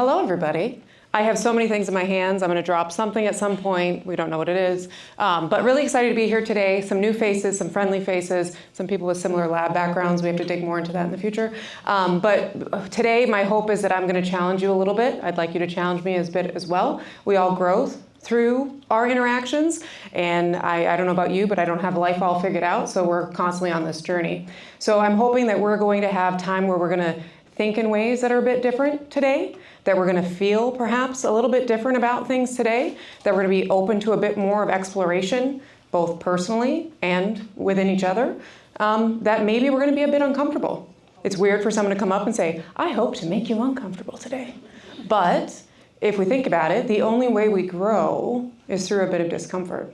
Hello, everybody. I have so many things in my hands. I'm going to drop something at some point. We don't know what it is. But really excited to be here today. Some new faces, some friendly faces, some people with similar lab backgrounds. We have to dig more into that in the future. But today, my hope is that I'm going to challenge you a little bit. I'd like you to challenge me a bit as well. We all grow through our interactions. And I don't know about you, but I don't have life all figured out. So we're constantly on this journey. So I'm hoping that we're going to have time where we're going to think in ways that are a bit different today, that we're going to feel perhaps a little bit different about things today, that we're going to be open to a bit more of exploration, both personally and within each other, that maybe we're going to be a bit uncomfortable. It's weird for someone to come up and say, I hope to make you uncomfortable today. But if we think about it, the only way we grow is through a bit of discomfort.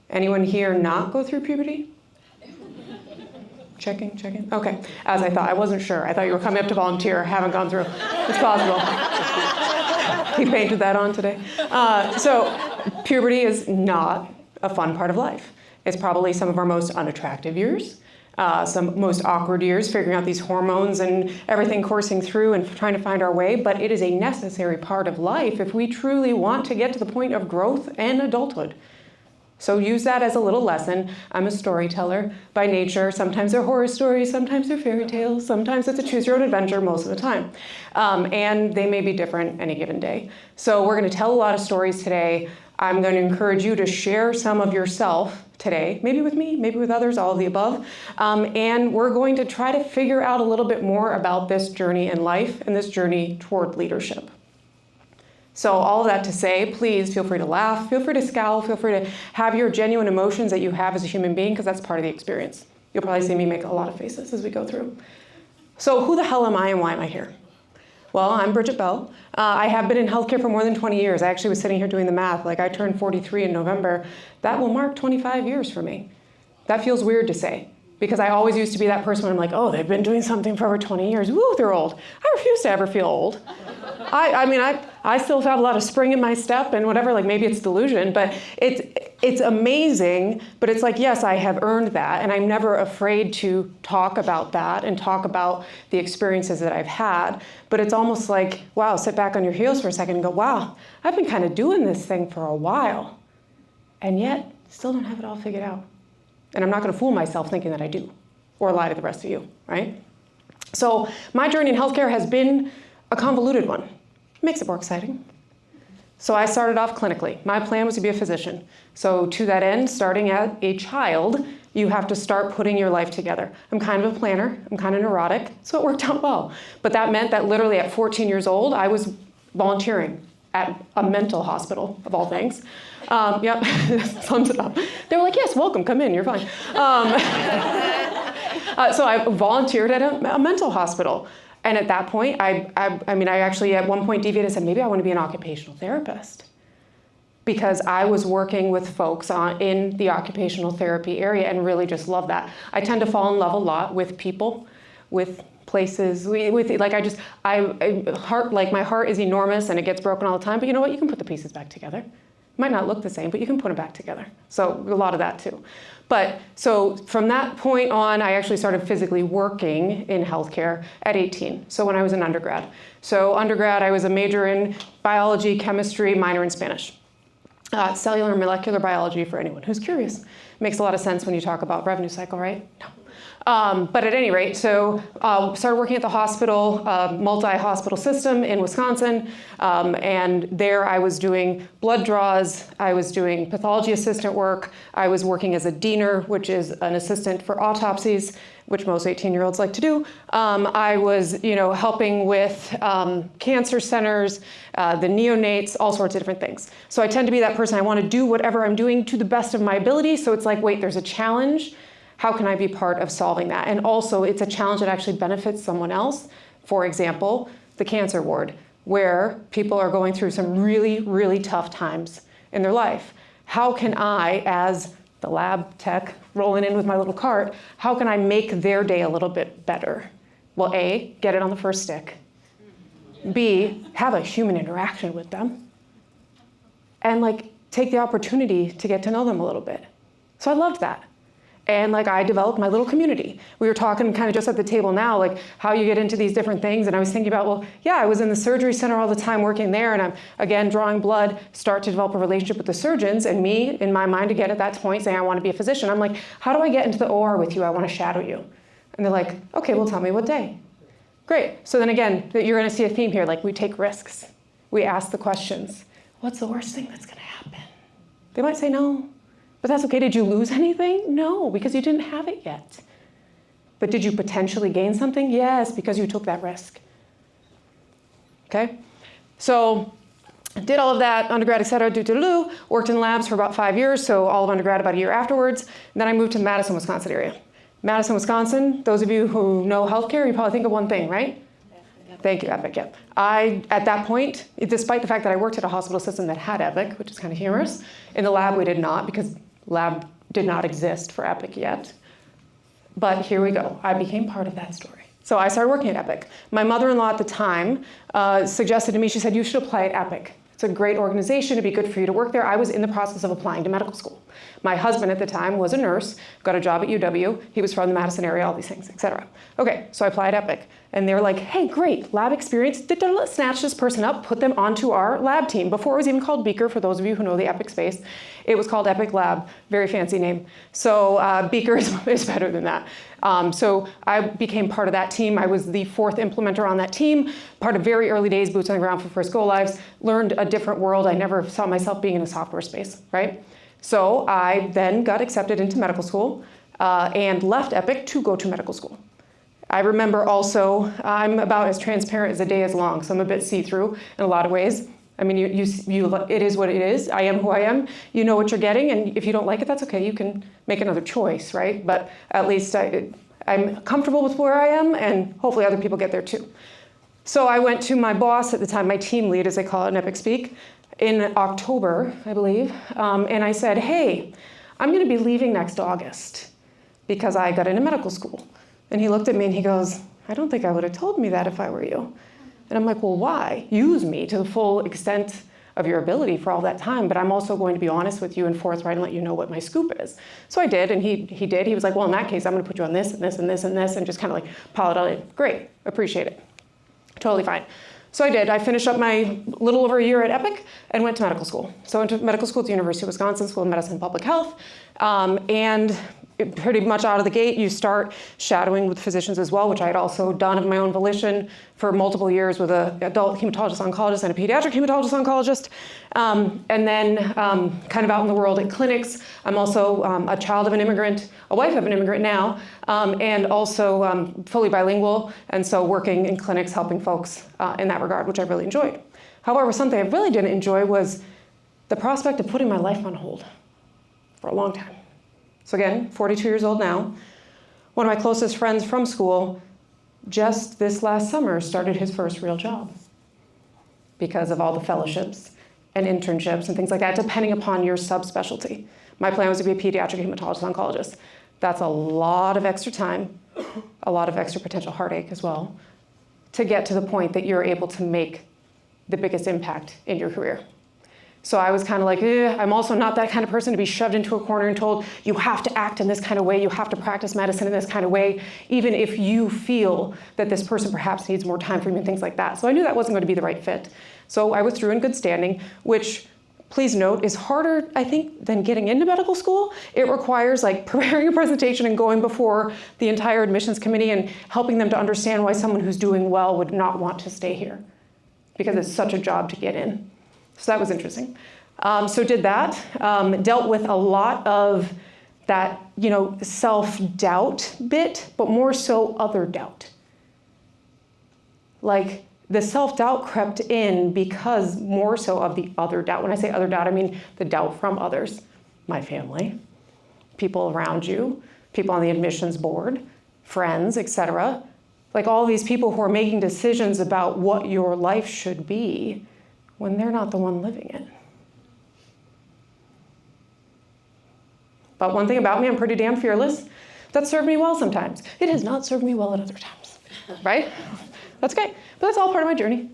Anyone here not go through puberty? Checking. Okay, as I thought. I wasn't sure. I thought you were coming up to volunteer. Haven't gone through. It's possible. He painted that on today. So puberty is not a fun part of life. It's probably some of our most unattractive years, some most awkward years, figuring out these hormones and everything coursing through and trying to find our way. But it is a necessary part of life if we truly want to get to the point of growth and adulthood. So use that as a little lesson. I'm a storyteller by nature. Sometimes they're horror stories, sometimes they're fairy tales, sometimes it's a choose your own adventure most of the time. And they may be different any given day. So we're going to tell a lot of stories today. I'm going to encourage you to share some of yourself today, maybe with me, maybe with others, all of the above. And we're going to try to figure out a little bit more about this journey in life and this journey toward leadership. So all of that to say, please feel free to laugh, feel free to scowl, feel free to have your genuine emotions that you have as a human being, because that's part of the experience. You'll probably see me make a lot of faces as we go through. So who the hell am I and why am I here? Well, I'm Bridget Bell. I have been in healthcare for more than 20 years. I actually was sitting here doing the math. Like I turned 43 in November. That will mark 25 years for me. That feels weird to say, because I always used to be that person when I'm like, oh, they've been doing something for over 20 years. Woo, they're old. I refuse to ever feel old. I still have a lot of spring in my step and whatever, like maybe it's delusion, but it's amazing, but it's like, yes, I have earned that, and I'm never afraid to talk about that and talk about the experiences that I've had, but it's almost like, wow, sit back on your heels for a second and go, wow, I've been kind of doing this thing for a while, and yet still don't have it all figured out. And I'm not going to fool myself thinking that I do, or lie to the rest of you, right? So my journey in healthcare has been a convoluted one. Makes it more exciting. So I started off clinically. My plan was to be a physician. So to that end, starting as a child, you have to start putting your life together. I'm kind of a planner. I'm kind of neurotic, so it worked out well. But that meant that literally at 14 years old, I was volunteering at a mental hospital, of all things. Yep, sums it up. They were like, yes, welcome, come in, you're fine. So I volunteered at a mental hospital. And at that point, I actually at one point deviated and said, maybe I want to be an occupational therapist. Because I was working with folks in the occupational therapy area and really just love that. I tend to fall in love a lot with people, with places, my heart is enormous and it gets broken all the time, but you know what? You can put the pieces back together. It might not look the same, but you can put them back together. So a lot of that too. But so from that point on, I actually started physically working in healthcare at 18. So when I was an undergrad. So undergrad, I was a major in biology, chemistry, minor in Spanish. Cellular and molecular biology for anyone who's curious. Makes a lot of sense when you talk about revenue cycle, right? No. But at any rate, so started working at the hospital, multi-hospital system in Wisconsin, and there I was doing blood draws, I was doing pathology assistant work, I was working as a diener, which is an assistant for autopsies, which most 18-year-olds like to do. I was, helping with cancer centers, the neonates, all sorts of different things. So I tend to be that person, I want to do whatever I'm doing to the best of my ability, so it's like, wait, there's a challenge. How can I be part of solving that? And also, it's a challenge that actually benefits someone else. For example, the cancer ward, where people are going through some really, really tough times in their life. How can I, as the lab tech rolling in with my little cart, how can I make their day a little bit better? Well, A, get it on the first stick. B, have a human interaction with them. And take the opportunity to get to know them a little bit. So I loved that. And like I developed my little community. We were talking kind of just at the table now, like how you get into these different things. And I was thinking about, well, yeah, I was in the surgery center all the time working there. And I'm, again, drawing blood, start to develop a relationship with the surgeons. And me, in my mind, again, at that point, saying I want to be a physician. I'm like, how do I get into the OR with you? I want to shadow you. And they're like, okay, well, tell me what day. Great. So then again, you're going to see a theme here. Like we take risks. We ask the questions. What's the worst thing that's going to happen? They might say no. But that's okay. Did you lose anything? No, because you didn't have it yet. But did you potentially gain something? Yes, because you took that risk. Okay? So did all of that, undergrad, et cetera, worked in labs for about 5 years, so all of undergrad about a year afterwards. And then I moved to Madison, Wisconsin area. Madison, Wisconsin, those of you who know healthcare, you probably think of one thing, right? Thank you, Epic, yeah. At that point, despite the fact that I worked at a hospital system that had Epic, which is kind of humorous, in the lab we did not, because lab did not exist for Epic yet. But here we go. I became part of that story. So I started working at Epic. My mother-in-law at the time suggested to me, she said, you should apply at Epic. It's a great organization. It'd be good for you to work there. I was in the process of applying to medical school. My husband at the time was a nurse, got a job at UW. He was from the Madison area, all these things, et cetera. Okay, so I applied at Epic. And they were like, hey, great, lab experience. Snatch this person up, put them onto our lab team. Before it was even called Beaker, for those of you who know the Epic space, it was called Epic Lab, very fancy name. So Beaker is better than that. So I became part of that team. I was the 4th implementer on that team, part of very early days, boots on the ground for first go lives, learned a different world. I never saw myself being in a software space, right? So I then got accepted into medical school and left Epic to go to medical school. I remember also, I'm about as transparent as a day is long, so I'm a bit see-through in a lot of ways. I mean, it is what it is. I am who I am. You know what you're getting, and if you don't like it, that's okay. You can make another choice, right? But at least I'm comfortable with where I am, and hopefully other people get there too. So I went to my boss at the time, my team lead, as they call it in Epic Speak, in October, I believe, and I said, hey, I'm going to be leaving next August because I got into medical school. And he looked at me and he goes, I don't think I would have told me that if I were you. And I'm like, well, why? Use me to the full extent of your ability for all that time, but I'm also going to be honest with you and forthright and let you know what my scoop is. So I did, and he did. He was like, well, in that case, I'm going to put you on this and this and this and this, and just kind of like pile it all in. Great, appreciate it. Totally fine. So I did. I finished up my little over a year at Epic and went to medical school. So I went to medical school at the University of Wisconsin School of Medicine and Public Health, and pretty much out of the gate, you start shadowing with physicians as well, which I had also done of my own volition for multiple years with an adult hematologist oncologist and a pediatric hematologist oncologist. And then kind of out in the world at clinics. I'm also a child of an immigrant, a wife of an immigrant now, and also fully bilingual. And so working in clinics, helping folks in that regard, which I really enjoyed. However, something I really didn't enjoy was the prospect of putting my life on hold for a long time. So again, 42 years old now. One of my closest friends from school just this last summer started his first real job because of all the fellowships and internships and things like that, depending upon your subspecialty. My plan was to be a pediatric hematologist oncologist. That's a lot of extra time, a lot of extra potential heartache as well, to get to the point that you're able to make the biggest impact in your career. So I was kind of like, I'm also not that kind of person to be shoved into a corner and told, you have to act in this kind of way, you have to practice medicine in this kind of way, even if you feel that this person perhaps needs more time from you and things like that. So I knew that wasn't going to be the right fit. So I withdrew in good standing, which, please note, is harder, I think, than getting into medical school. It requires like preparing a presentation and going before the entire admissions committee and helping them to understand why someone who's doing well would not want to stay here, because it's such a job to get in. So that was interesting. So did that, dealt with a lot of that, self-doubt bit, but more so other doubt. Like the self-doubt crept in because more so of the other doubt. When I say other doubt, I mean the doubt from others, my family, people around you, people on the admissions board, friends, etc. Like all these people who are making decisions about what your life should be when they're not the one living it. But one thing about me, I'm pretty damn fearless. That served me well sometimes. It has not served me well at other times, right? That's okay, but that's all part of my journey.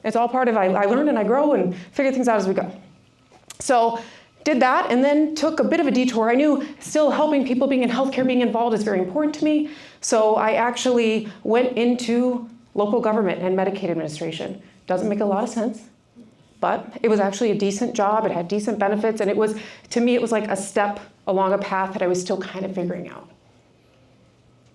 It's all part of, I learn and I grow and figure things out as we go. So did that and then took a bit of a detour. I knew still helping people, being in healthcare, being involved is very important to me. So I actually went into local government and Medicaid administration. Doesn't make a lot of sense, but it was actually a decent job. It had decent benefits, and it was, to me, it was like a step along a path that I was still kind of figuring out.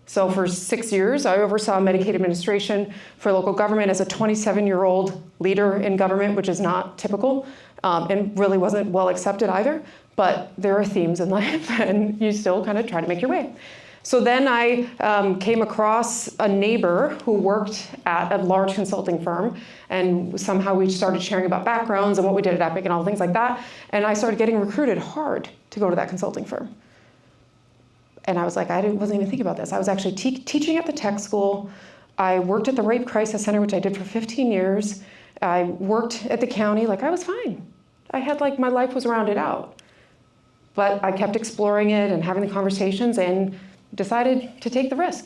So for 6 years, I oversaw Medicaid administration for local government as a 27-year-old leader in government, which is not typical, and really wasn't well accepted either. But there are themes in life, and you still kind of try to make your way. So then I came across a neighbor who worked at a large consulting firm, and somehow we started sharing about backgrounds and what we did at Epic and all things like that. And I started getting recruited hard to go to that consulting firm. And I was like, wasn't even thinking about this. I was actually teaching at the tech school. I worked at the Rape Crisis Center, which I did for 15 years. I worked at the county, like I was fine. I had my life was rounded out. But I kept exploring it and having the conversations and decided to take the risk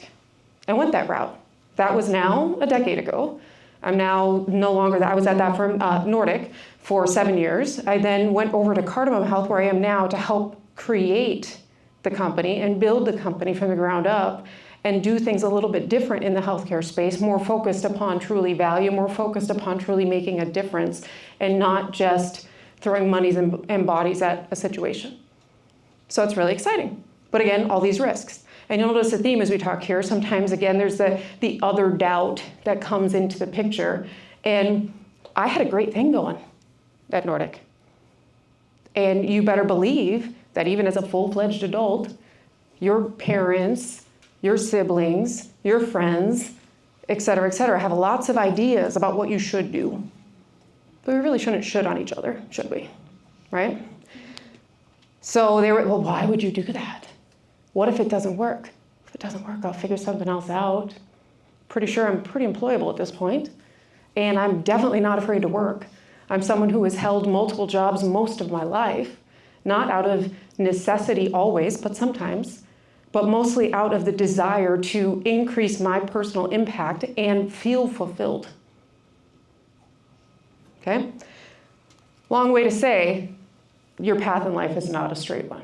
and went that route. That was now a decade ago. I'm now no longer that. I was at that firm, Nordic, for 7 years. I then went over to Cardamom Health, where I am now, to help create the company and build the company from the ground up and do things a little bit different in the healthcare space, more focused upon truly value, more focused upon truly making a difference and not just throwing monies and bodies at a situation. So it's really exciting. But again, all these risks. And you'll notice the theme as we talk here, sometimes again, there's the other doubt that comes into the picture. And I had a great thing going at Nordic. And you better believe that even as a full-fledged adult, your parents, your siblings, your friends, et cetera, have lots of ideas about what you should do. But we really shouldn't should on each other, should we? Right? So they were, well, why would you do that? What if it doesn't work? If it doesn't work, I'll figure something else out. Pretty sure I'm pretty employable at this point. And I'm definitely not afraid to work. I'm someone who has held multiple jobs most of my life, not out of necessity always, but sometimes, but mostly out of the desire to increase my personal impact and feel fulfilled. Okay? Long way to say, your path in life is not a straight one.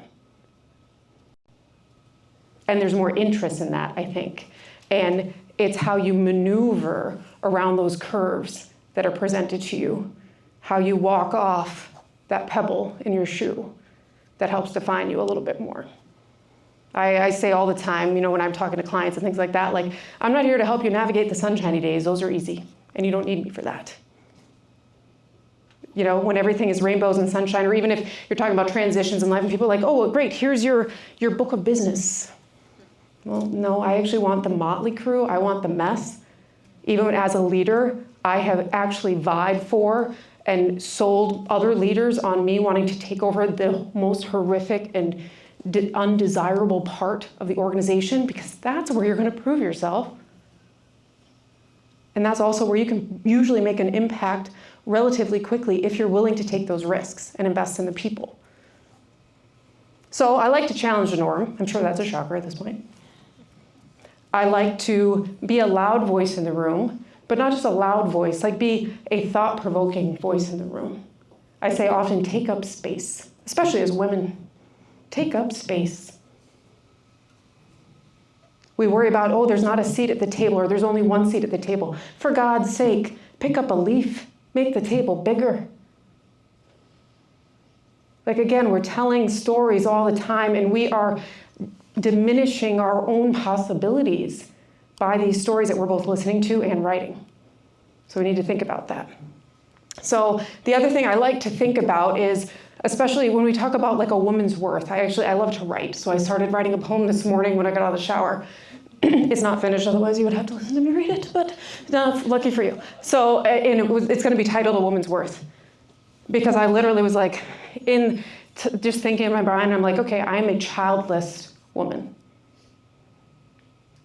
And there's more interest in that, I think. And it's how you maneuver around those curves that are presented to you, how you walk off that pebble in your shoe that helps define you a little bit more. I say all the time, when I'm talking to clients and things like that, I'm not here to help you navigate the sunshiny days. Those are easy, and you don't need me for that. When everything is rainbows and sunshine, or even if you're talking about transitions in life and people are like, oh, well, great, here's your book of business. Well, no, I actually want the motley crew. I want the mess. Even as a leader, I have actually vied for and sold other leaders on me wanting to take over the most horrific and undesirable part of the organization, because that's where you're going to prove yourself. And that's also where you can usually make an impact relatively quickly if you're willing to take those risks and invest in the people. So I like to challenge the norm. I'm sure that's a shocker at this point. I like to be a loud voice in the room, but not just a loud voice, be a thought-provoking voice in the room. I say often, take up space, especially as women. Take up space. We worry about, oh, there's not a seat at the table, or there's only one seat at the table. For God's sake, pick up a leaf, make the table bigger. Again, we're telling stories all the time, and we are diminishing our own possibilities by these stories that we're both listening to and writing. So we need to think about that. So the other thing I like to think about is, especially when we talk about a woman's worth, I love to write. So I started writing a poem this morning when I got out of the shower. It's not finished, otherwise you would have to listen to me read it, but no, lucky for you. So, and it's gonna be titled A Woman's Worth. Because I literally was just thinking in my mind, I'm like, okay, I'm a childless woman.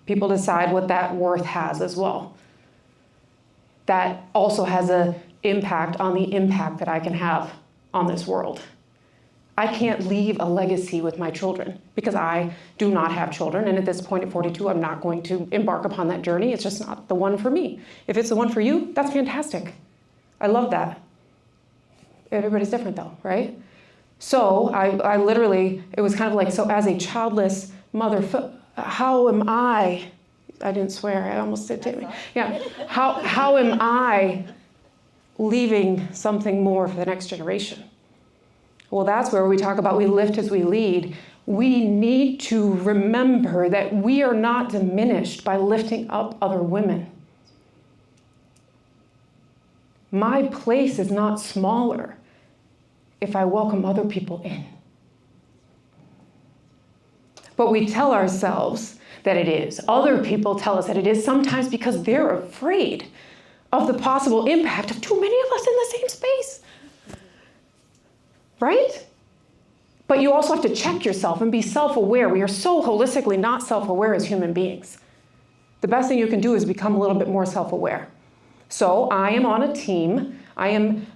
People decide what that worth has as well. That also has an impact on the impact that I can have on this world. I can't leave a legacy with my children because I do not have children. And at this point at 42, I'm not going to embark upon that journey. It's just not the one for me. If it's the one for you, that's fantastic. I love that. Everybody's different though, right? So I literally, it was kind of like, so as a childless mother, how am I didn't swear, I almost did, Tammy. Yeah, how am I leaving something more for the next generation? Well, that's where we talk about we lift as we lead. We need to remember that we are not diminished by lifting up other women. My place is not smaller if I welcome other people in. But we tell ourselves that it is. Other people tell us that it is, sometimes because they're afraid of the possible impact of too many of us in the same space. Right? But you also have to check yourself and be self-aware. We are so holistically not self-aware as human beings. The best thing you can do is become a little bit more self-aware. So I am on a team. I am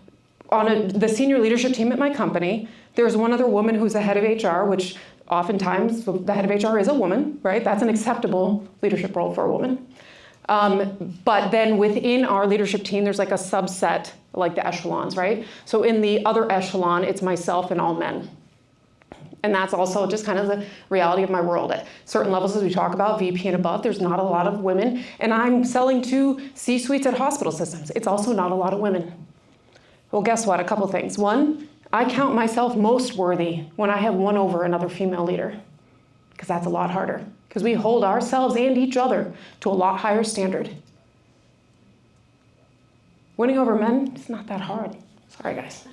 on the senior leadership team at my company. There's one other woman who's the head of HR, which oftentimes the head of HR is a woman, right? That's an acceptable leadership role for a woman. But then within our leadership team, there's like a subset, like the echelons, right? So in the other echelon, it's myself and all men. And that's also just kind of the reality of my world. At certain levels, as we talk about, VP and above, there's not a lot of women. And I'm selling to C-suites at hospital systems. It's also not a lot of women. Well, guess what? A couple things. One, I count myself most worthy when I have won over another female leader, because that's a lot harder. Because we hold ourselves and each other to a lot higher standard. Winning over men, it's not that hard. Sorry, guys.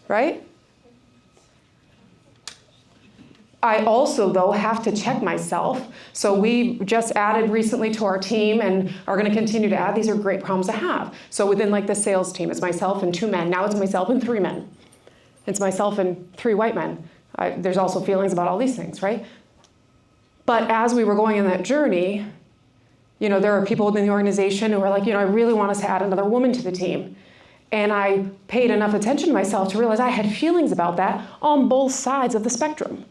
Right? I also, though, have to check myself. So we just added recently to our team and are going to continue to add. These are great problems to have. So within like the sales team, it's myself and 2 men. Now it's myself and 3 men. It's myself and 3 white men. There's also feelings about all these things, right? But as we were going on that journey, you know, there are people within the organization who are like, you know, I really want us to add another woman to the team. And I paid enough attention to myself to realize I had feelings about that on both sides of the spectrum.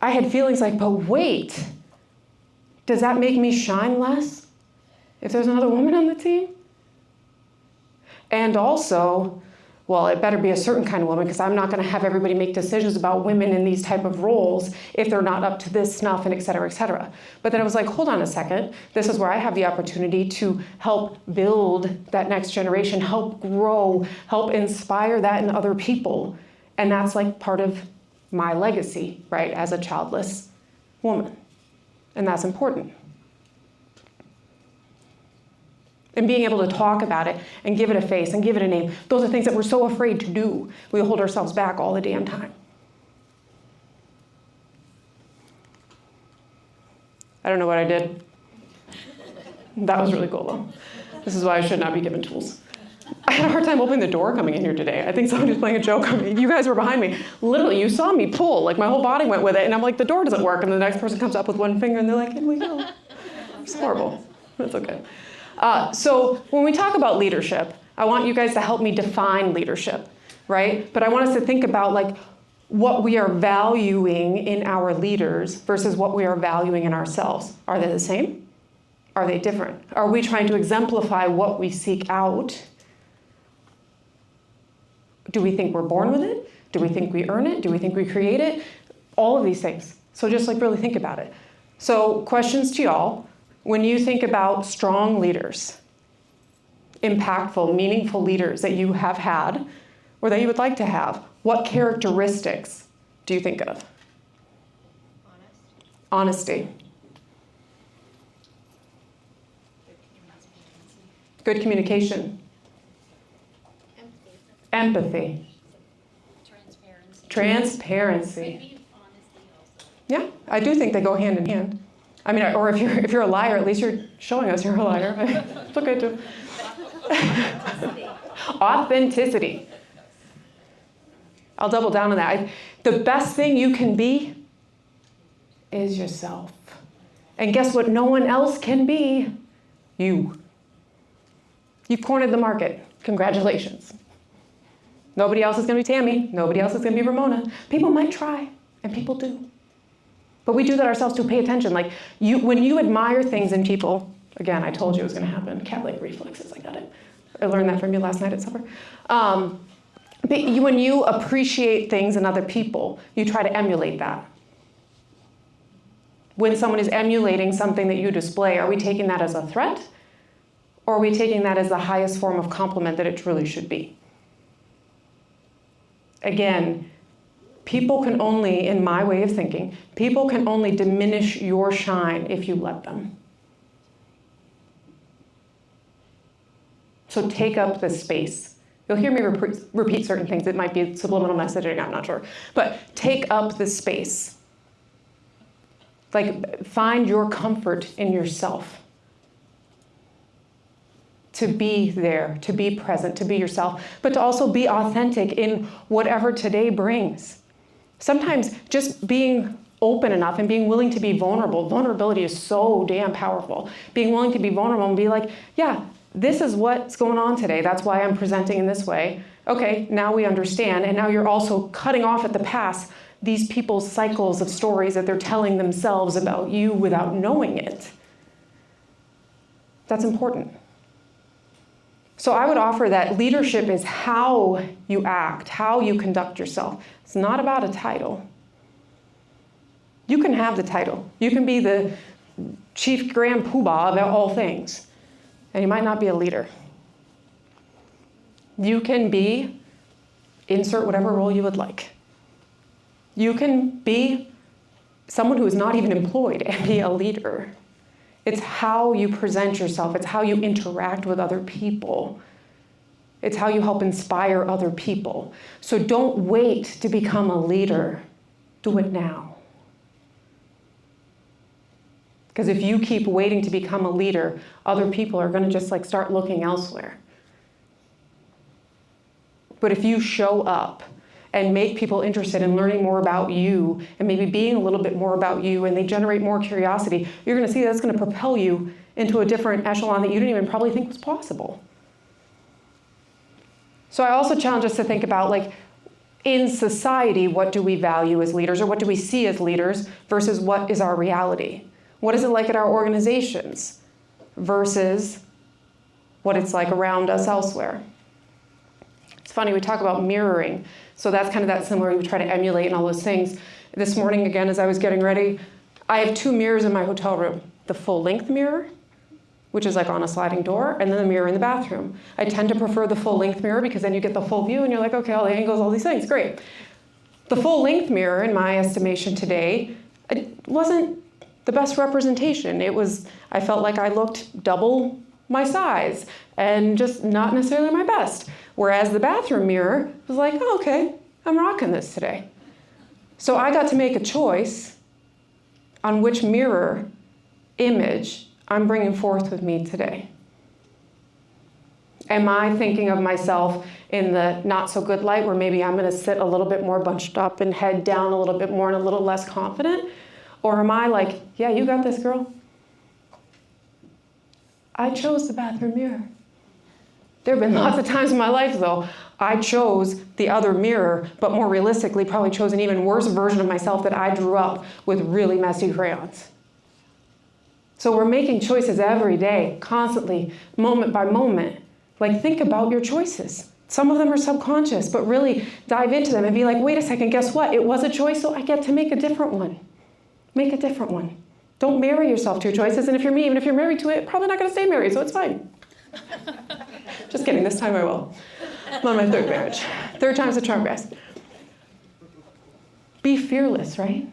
I had feelings like, but wait, does that make me shine less if there's another woman on the team? And also, well, it better be a certain kind of woman, because I'm not going to have everybody make decisions about women in these type of roles if they're not up to this snuff, and et cetera, et cetera. But then I was like, hold on a second. This is where I have the opportunity to help build that next generation, help grow, help inspire that in other people. And that's like part of my legacy, right, as a childless woman. And that's important. And being able to talk about it and give it a face and give it a name, those are things that we're so afraid to do. We hold ourselves back all the damn time. I don't know what I did. That was really cool, though. This is why I should not be given tools. I had a hard time opening the door coming in here today. I think somebody was playing a joke on me. You guys were behind me. Literally, you saw me pull. Like, my whole body went with it. And I'm like, the door doesn't work. And the next person comes up with one finger, and they're like, in we go. It's horrible. That's okay. So when we talk about leadership, I want you guys to help me define leadership, right? But I want us to think about, like, what we are valuing in our leaders versus what we are valuing in ourselves. Are they the same? Are they different? Are we trying to exemplify what we seek out? Do we think we're born with it? Do we think we earn it? Do we think we create it? All of these things. So just like really think about it. So questions to y'all. When you think about strong leaders, impactful, meaningful leaders that you have had or that you would like to have, what characteristics do you think of? Honesty. Good communication. Empathy. Transparency. Maybe honesty also. Yeah, I do think they go hand in hand. I mean, or if you're a liar, at least you're showing us you're a liar. It's okay too. Authenticity. I'll double down on that. The best thing you can be is yourself. And guess what? No one else can be. You. You've cornered the market. Congratulations. Nobody else is going to be Tammy. Nobody else is going to be Ramona. People might try, and people do. But we do that ourselves to pay attention. Like, when you admire things in people, again, I told you it was going to happen. Cat-like reflexes, I got it. I learned that from you last night at supper. When you appreciate things in other people, you try to emulate that. When someone is emulating something that you display, are we taking that as a threat? Or are we taking that as the highest form of compliment that it truly should be? Again, people can only, in my way of thinking, people can only diminish your shine if you let them. So take up the space. You'll hear me repeat certain things. It might be subliminal messaging, I'm not sure. But take up the space. Like, find your comfort in yourself. To be there, to be present, to be yourself, but to also be authentic in whatever today brings. Sometimes just being open enough and being willing to be vulnerable. Vulnerability is so damn powerful. Being willing to be vulnerable and be like, yeah, this is what's going on today. That's why I'm presenting in this way. Okay, now we understand. And now you're also cutting off at the pass these people's cycles of stories that they're telling themselves about you without knowing it. That's important. So I would offer that leadership is how you act, how you conduct yourself. It's not about a title. You can have the title. You can be the chief grand poobah of all things, and you might not be a leader. You can be, insert whatever role you would like. You can be someone who is not even employed and be a leader. It's how you present yourself. It's how you interact with other people. It's how you help inspire other people. So don't wait to become a leader. Do it now. Because if you keep waiting to become a leader, other people are going to just start looking elsewhere. But if you show up and make people interested in learning more about you and maybe being a little bit more about you, and they generate more curiosity, you're going to see that's going to propel you into a different echelon that you didn't even probably think was possible. So I also challenge us to think about, in society, what do we value as leaders, or what do we see as leaders versus what is our reality? What is it like at our organizations versus what it's like around us elsewhere? It's funny, we talk about mirroring. So that's kind of that similar, we try to emulate and all those things. This morning, again, as I was getting ready, I have 2 mirrors in my hotel room. The full-length mirror, which is on a sliding door, and then the mirror in the bathroom. I tend to prefer the full-length mirror because then you get the full view and you're like, okay, all the angles, all these things, great. The full-length mirror, in my estimation today, it wasn't the best representation. I felt like I looked double my size and just not necessarily my best. Whereas the bathroom mirror was like, oh, okay, I'm rocking this today. So I got to make a choice on which mirror image I'm bringing forth with me today. Am I thinking of myself in the not so good light where maybe I'm going to sit a little bit more bunched up and head down a little bit more and a little less confident? Or am I like, yeah, you got this, girl? I chose the bathroom mirror. There have been lots of times in my life, though, I chose the other mirror, but more realistically, probably chose an even worse version of myself that I drew up with really messy crayons. So we're making choices every day, constantly, moment by moment. Think about your choices. Some of them are subconscious, but really dive into them and be like, wait a second, guess what? It was a choice, so I get to make a different one. Make a different one. Don't marry yourself to your choices, and even if you're married to it, probably not going to stay married, so it's fine. Just kidding, this time I will. I'm on my 3rd marriage. 3rd time's the charm, guys. Be fearless, right?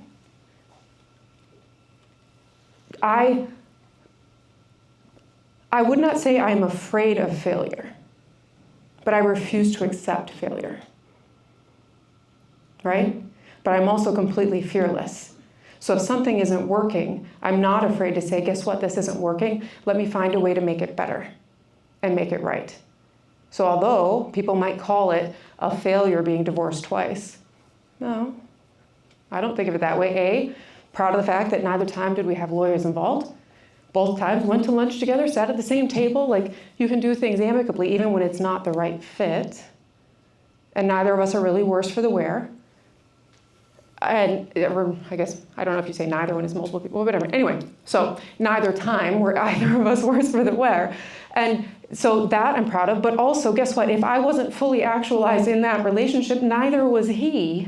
I would not say I'm afraid of failure, but I refuse to accept failure, right? But I'm also completely fearless. So if something isn't working, I'm not afraid to say, guess what, this isn't working. Let me find a way to make it better and make it right. So although people might call it a failure being divorced twice, no, I don't think of it that way. Proud of the fact that neither time did we have lawyers involved. Both times went to lunch together, sat at the same table. You can do things amicably even when it's not the right fit. And neither of us are really worse for the wear. And or I guess, I don't know if you say neither when it's multiple people, whatever. Anyway, so neither time were either of us worse for the wear. And so that I'm proud of, but also guess what? If I wasn't fully actualized in that relationship, neither was he.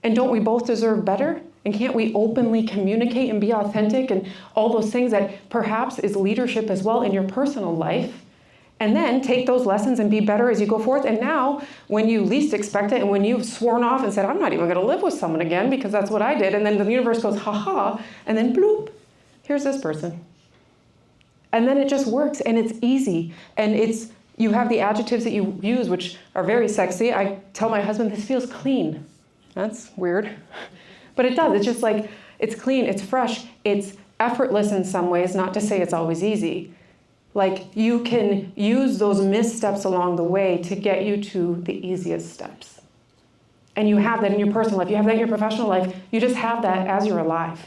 And don't we both deserve better? And can't we openly communicate and be authentic and all those things that perhaps is leadership as well in your personal life? And then take those lessons and be better as you go forth. And now, when you least expect it, and when you've sworn off and said, I'm not even going to live with someone again because that's what I did, and then the universe goes, ha ha, and then bloop, here's this person. And then it just works, and it's easy. And you have the adjectives that you use, which are very sexy. I tell my husband, this feels clean. That's weird. But it does. It's just like, it's clean, it's fresh, it's effortless in some ways, not to say it's always easy. Like, you can use those missteps along the way to get you to the easiest steps. And you have that in your personal life. You have that in your professional life. You just have that as you're alive.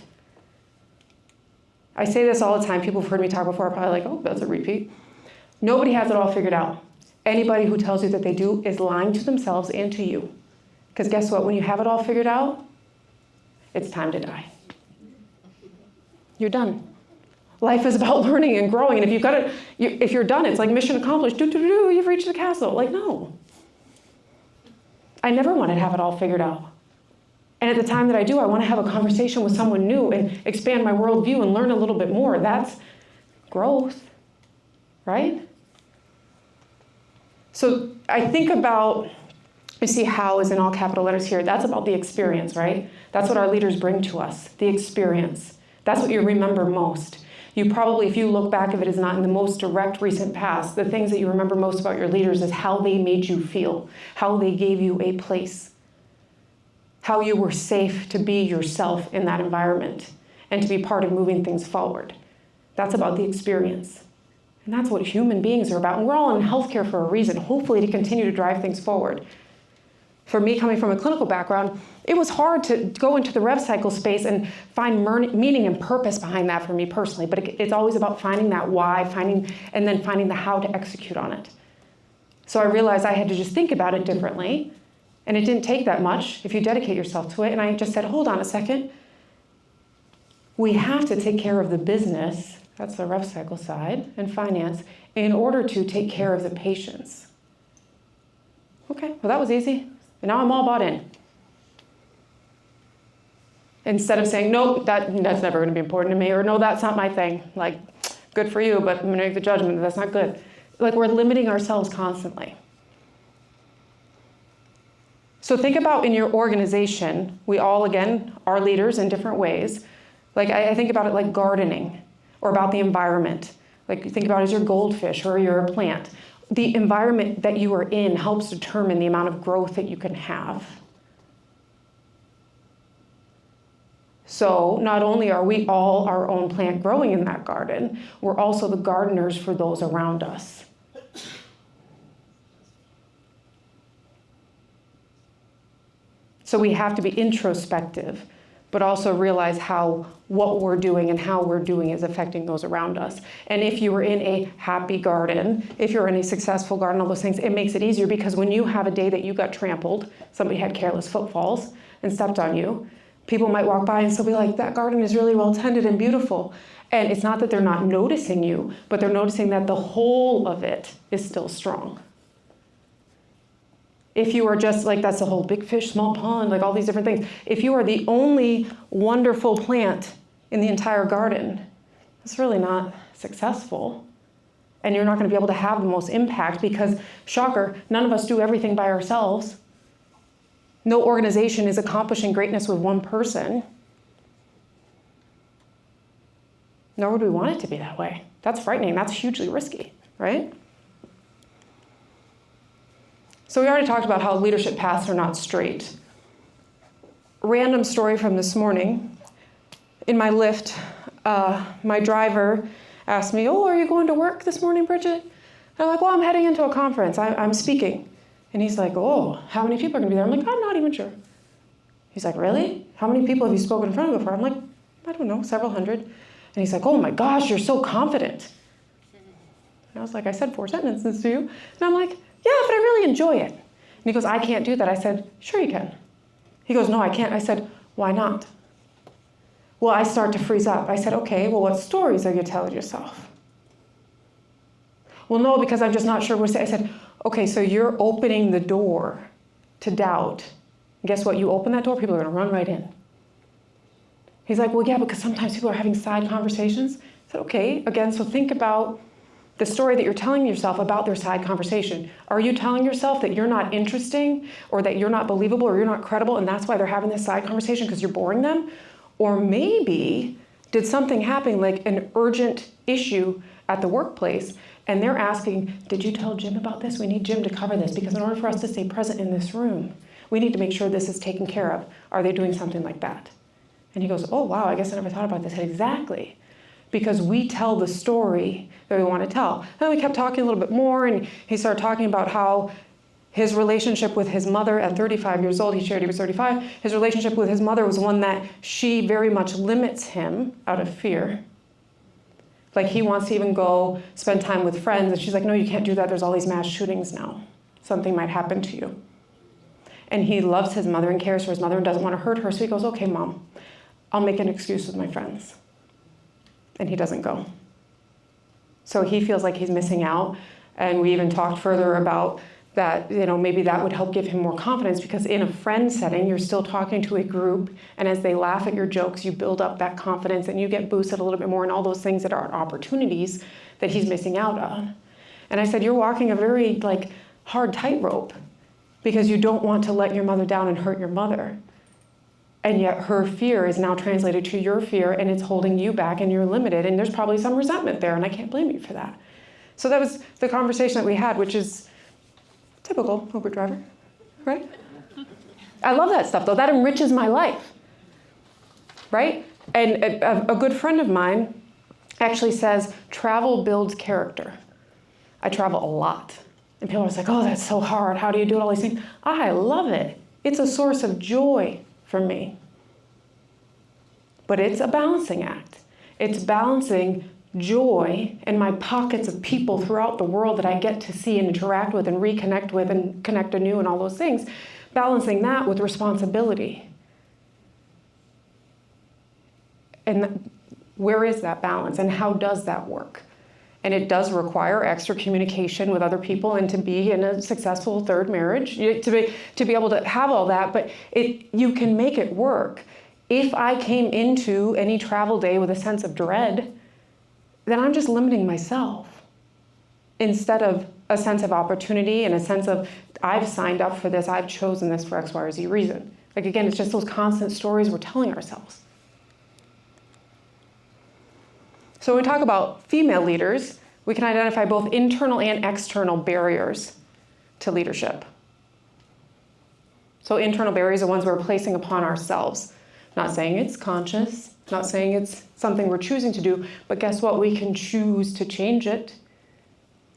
I say this all the time. People have heard me talk before are probably like, oh, that's a repeat. Nobody has it all figured out. Anybody who tells you that they do is lying to themselves and to you. Because guess what? When you have it all figured out, it's time to die. You're done. Life is about learning and growing. And if you've got it, if you're done, it's like mission accomplished. You've reached the castle. Like, no. I never wanted to have it all figured out. And at the time that I do, I want to have a conversation with someone new and expand my worldview and learn a little bit more. That's growth, right? So I think about, you see how is in all capital letters here. That's about the experience, right? That's what our leaders bring to us, the experience. That's what you remember most. You probably, if you look back, if it is not in the most direct recent past, the things that you remember most about your leaders is how they made you feel, how they gave you a place, how you were safe to be yourself in that environment and to be part of moving things forward. That's about the experience. And that's what human beings are about. And we're all in healthcare for a reason, hopefully to continue to drive things forward. For me, coming from a clinical background, it was hard to go into the rev cycle space and find meaning and purpose behind that for me personally. But it's always about finding that why, and then finding the how to execute on it. So I realized I had to just think about it differently. And it didn't take that much if you dedicate yourself to it. And I just said, hold on a second. We have to take care of the business, that's the rev cycle side, and finance, in order to take care of the patients. Okay, well that was easy. And now I'm all bought in. Instead of saying, nope, that's never going to be important to me, or no, that's not my thing. Like, good for you, but I'm going to make the judgment that that's not good. Like, we're limiting ourselves constantly. So think about in your organization, we all, again, are leaders in different ways. Like, I think about it like gardening, or about the environment. Like, you think about it as your goldfish, or you're a plant. The environment that you are in helps determine the amount of growth that you can have. So not only are we all our own plant growing in that garden, we're also the gardeners for those around us. So we have to be introspective, but also realize how what we're doing and how we're doing is affecting those around us. And if you were in a happy garden, if you're in a successful garden, all those things, it makes it easier because when you have a day that you got trampled, somebody had careless footfalls and stepped on you, people might walk by and still be like, that garden is really well tended and beautiful. And it's not that they're not noticing you, but they're noticing that the whole of it is still strong. If you are just like, that's the whole big fish, small pond, like all these different things. If you are the only wonderful plant in the entire garden, it's really not successful. And you're not going to be able to have the most impact because, shocker, none of us do everything by ourselves. No organization is accomplishing greatness with one person. Nor would we want it to be that way. That's frightening. That's hugely risky, right? So we already talked about how leadership paths are not straight. Random story from this morning. In my Lyft, my driver asked me, oh, are you going to work this morning, Bridget? And I'm like, well, I'm heading into a conference. I'm speaking. And he's like, oh, how many people are going to be there? I'm like, I'm not even sure. He's like, really? How many people have you spoken in front of before? I'm like, I don't know, several hundred. And he's like, oh my gosh, you're so confident. And I was like, I said 4 sentences to you. And I'm like, yeah, but I really enjoy it. And he goes, I can't do that. I said, sure you can. He goes, no, I can't. I said, why not? Well, I start to freeze up. I said, okay, well, what stories are you telling yourself? Well, no, because I'm just not sure what to say. I said, okay, so you're opening the door to doubt. And guess what? You open that door, people are going to run right in. He's like, well, yeah, because sometimes people are having side conversations. I said, okay, again, so think about the story that you're telling yourself about their side conversation. Are you telling yourself that you're not interesting or that you're not believable or you're not credible and that's why they're having this side conversation because you're boring them? Or maybe did something happen, like an urgent issue at the workplace, and they're asking, did you tell Jim about this? We need Jim to cover this because in order for us to stay present in this room, we need to make sure this is taken care of. Are they doing something like that? And he goes, oh, wow, I guess I never thought about this. Exactly. Because we tell the story that we want to tell. Then we kept talking a little bit more, and he started talking about how his relationship with his mother at 35 years old, he shared he was 35, his relationship with his mother was one that she very much limits him out of fear. Like he wants to even go spend time with friends, and she's like, no, you can't do that. There's all these mass shootings now. Something might happen to you. And he loves his mother and cares for his mother and doesn't want to hurt her, so he goes, okay, Mom, I'll make an excuse with my friends. And he doesn't go. So he feels like he's missing out. And we even talked further about that, maybe that would help give him more confidence because in a friend setting, you're still talking to a group. And as they laugh at your jokes, you build up that confidence and you get boosted a little bit more and all those things that are opportunities that he's missing out on. And I said, you're walking a very hard tightrope because you don't want to let your mother down and hurt your mother. And yet her fear is now translated to your fear and it's holding you back and you're limited and there's probably some resentment there and I can't blame you for that. So that was the conversation that we had, which is typical Uber driver, right? I love that stuff though. That enriches my life, right? And a good friend of mine actually says, travel builds character. I travel a lot. And people are like, oh, that's so hard. How do you do all these things? I love it. It's a source of joy for me. But it's a balancing act. It's balancing joy and my pockets of people throughout the world that I get to see and interact with and reconnect with and connect anew and all those things, balancing that with responsibility. And where is that balance and how does that work? And it does require extra communication with other people and to be in a successful third marriage, to be able to have all that, but you can make it work. If I came into any travel day with a sense of dread, then I'm just limiting myself instead of a sense of opportunity and a sense of, I've signed up for this, I've chosen this for X, Y, or Z reason. Again, it's just those constant stories we're telling ourselves. So when we talk about female leaders, we can identify both internal and external barriers to leadership. So internal barriers are ones we're placing upon ourselves. Not saying it's conscious, not saying it's something we're choosing to do, but guess what? We can choose to change it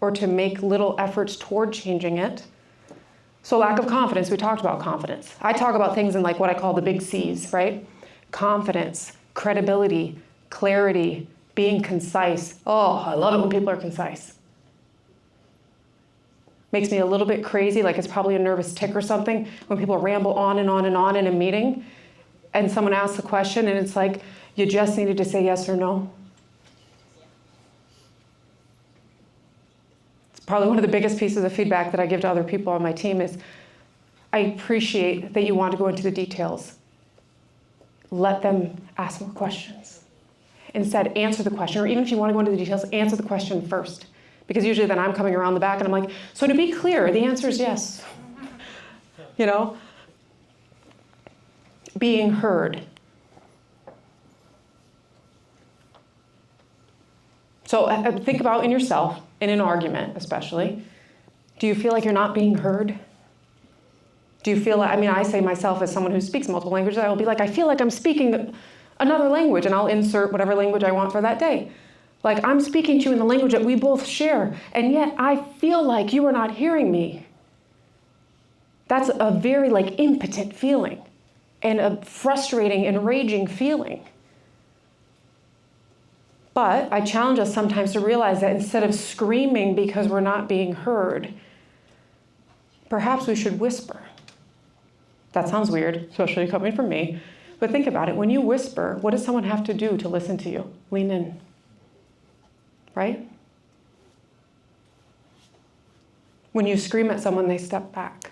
or to make little efforts toward changing it. So lack of confidence, we talked about confidence. I talk about things in what I call the big C's, right? Confidence, credibility, clarity, being concise. Oh, I love it when people are concise. Makes me a little bit crazy, like it's probably a nervous tick or something, when people ramble on and on and on in a meeting, and someone asks a question, and it's like, you just needed to say yes or no. It's probably one of the biggest pieces of feedback that I give to other people on my team is, I appreciate that you want to go into the details. Let them ask more questions. Instead, answer the question, or even if you want to go into the details, answer the question first. Because usually then I'm coming around the back and I'm like, so to be clear, the answer is yes. Being heard. So think about in yourself, in an argument especially, do you feel like you're not being heard? Do you feel like, I say myself as someone who speaks multiple languages, I will be like, I feel like I'm speaking another language, and I'll insert whatever language I want for that day. Like, I'm speaking to you in the language that we both share, and yet I feel like you are not hearing me. That's a very impotent feeling and a frustrating, enraging feeling. But I challenge us sometimes to realize that instead of screaming because we're not being heard, perhaps we should whisper. That sounds weird, especially coming from me. But think about it. When you whisper, what does someone have to do to listen to you? Lean in. Right? When you scream at someone, they step back.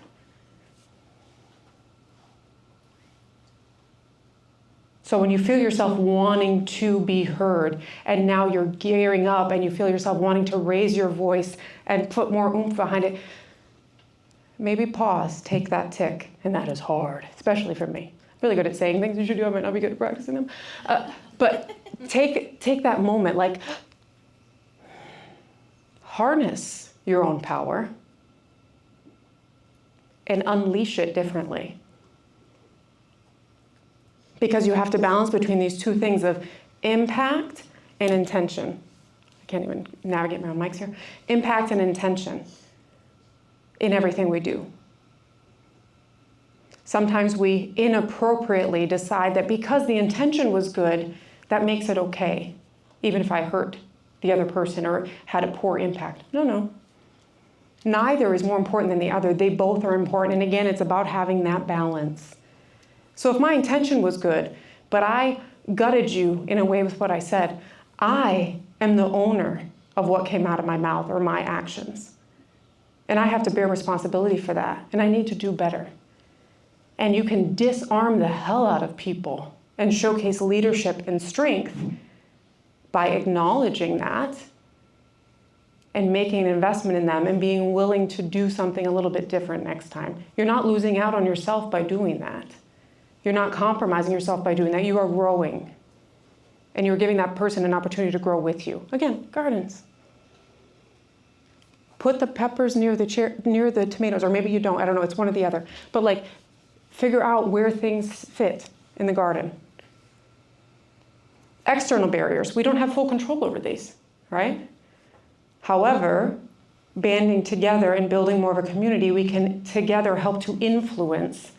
So when you feel yourself wanting to be heard, and now you're gearing up and you feel yourself wanting to raise your voice and put more oomph behind it, maybe pause, take that tick. And that is hard, especially for me. I'm really good at saying things you should do. I might not be good at practicing them. But take that moment, like harness your own power and unleash it differently. Because you have to balance between these two things of impact and intention. I can't even navigate my own mics here. Impact and intention in everything we do. Sometimes we inappropriately decide that because the intention was good, that makes it okay, even if I hurt the other person or had a poor impact. No. Neither is more important than the other. They both are important. And again, it's about having that balance. So if my intention was good, but I gutted you in a way with what I said, I am the owner of what came out of my mouth or my actions. And I have to bear responsibility for that. And I need to do better. And you can disarm the hell out of people and showcase leadership and strength by acknowledging that and making an investment in them and being willing to do something a little bit different next time. You're not losing out on yourself by doing that. You're not compromising yourself by doing that. You are growing. And you're giving that person an opportunity to grow with you. Again, gardens. Put the peppers near the tomatoes, or maybe you don't, I don't know, it's one or the other. But like, figure out where things fit in the garden. External barriers, we don't have full control over these, right? However, banding together and building more of a community, we can together help to influence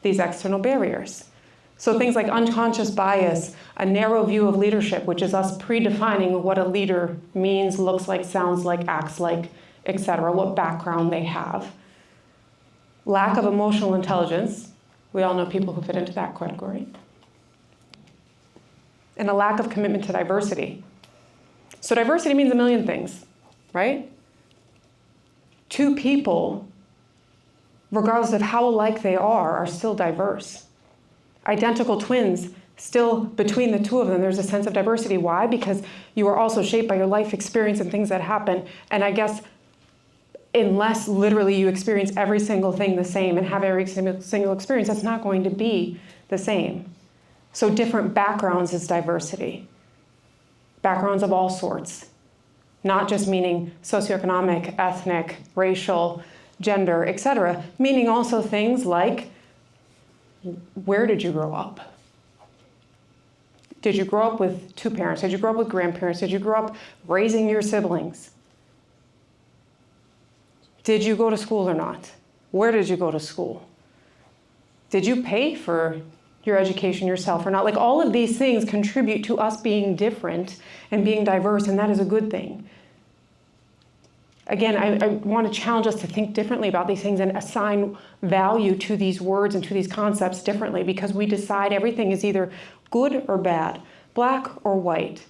these external barriers. So things like unconscious bias, a narrow view of leadership, which is us predefining what a leader means, looks like, sounds like, acts like, etc., what background they have. Lack of emotional intelligence, we all know people who fit into that category. And a lack of commitment to diversity. So diversity means a million things, right? Two people, regardless of how alike they are still diverse. Identical twins, still between the two of them, there's a sense of diversity. Why? Because you are also shaped by your life experience and things that happen. And I guess unless literally you experience every single thing the same and have every single experience, that's not going to be the same. So different backgrounds is diversity. Backgrounds of all sorts. Not just meaning socioeconomic, ethnic, racial, gender, etc., meaning also things like, where did you grow up? Did you grow up with two parents? Did you grow up with grandparents? Did you grow up raising your siblings? Did you go to school or not? Where did you go to school? Did you pay for your education yourself or not? Like, all of these things contribute to us being different and being diverse, and that is a good thing. Again, I want to challenge us to think differently about these things and assign value to these words and to these concepts differently, because we decide everything is either good or bad, black or white,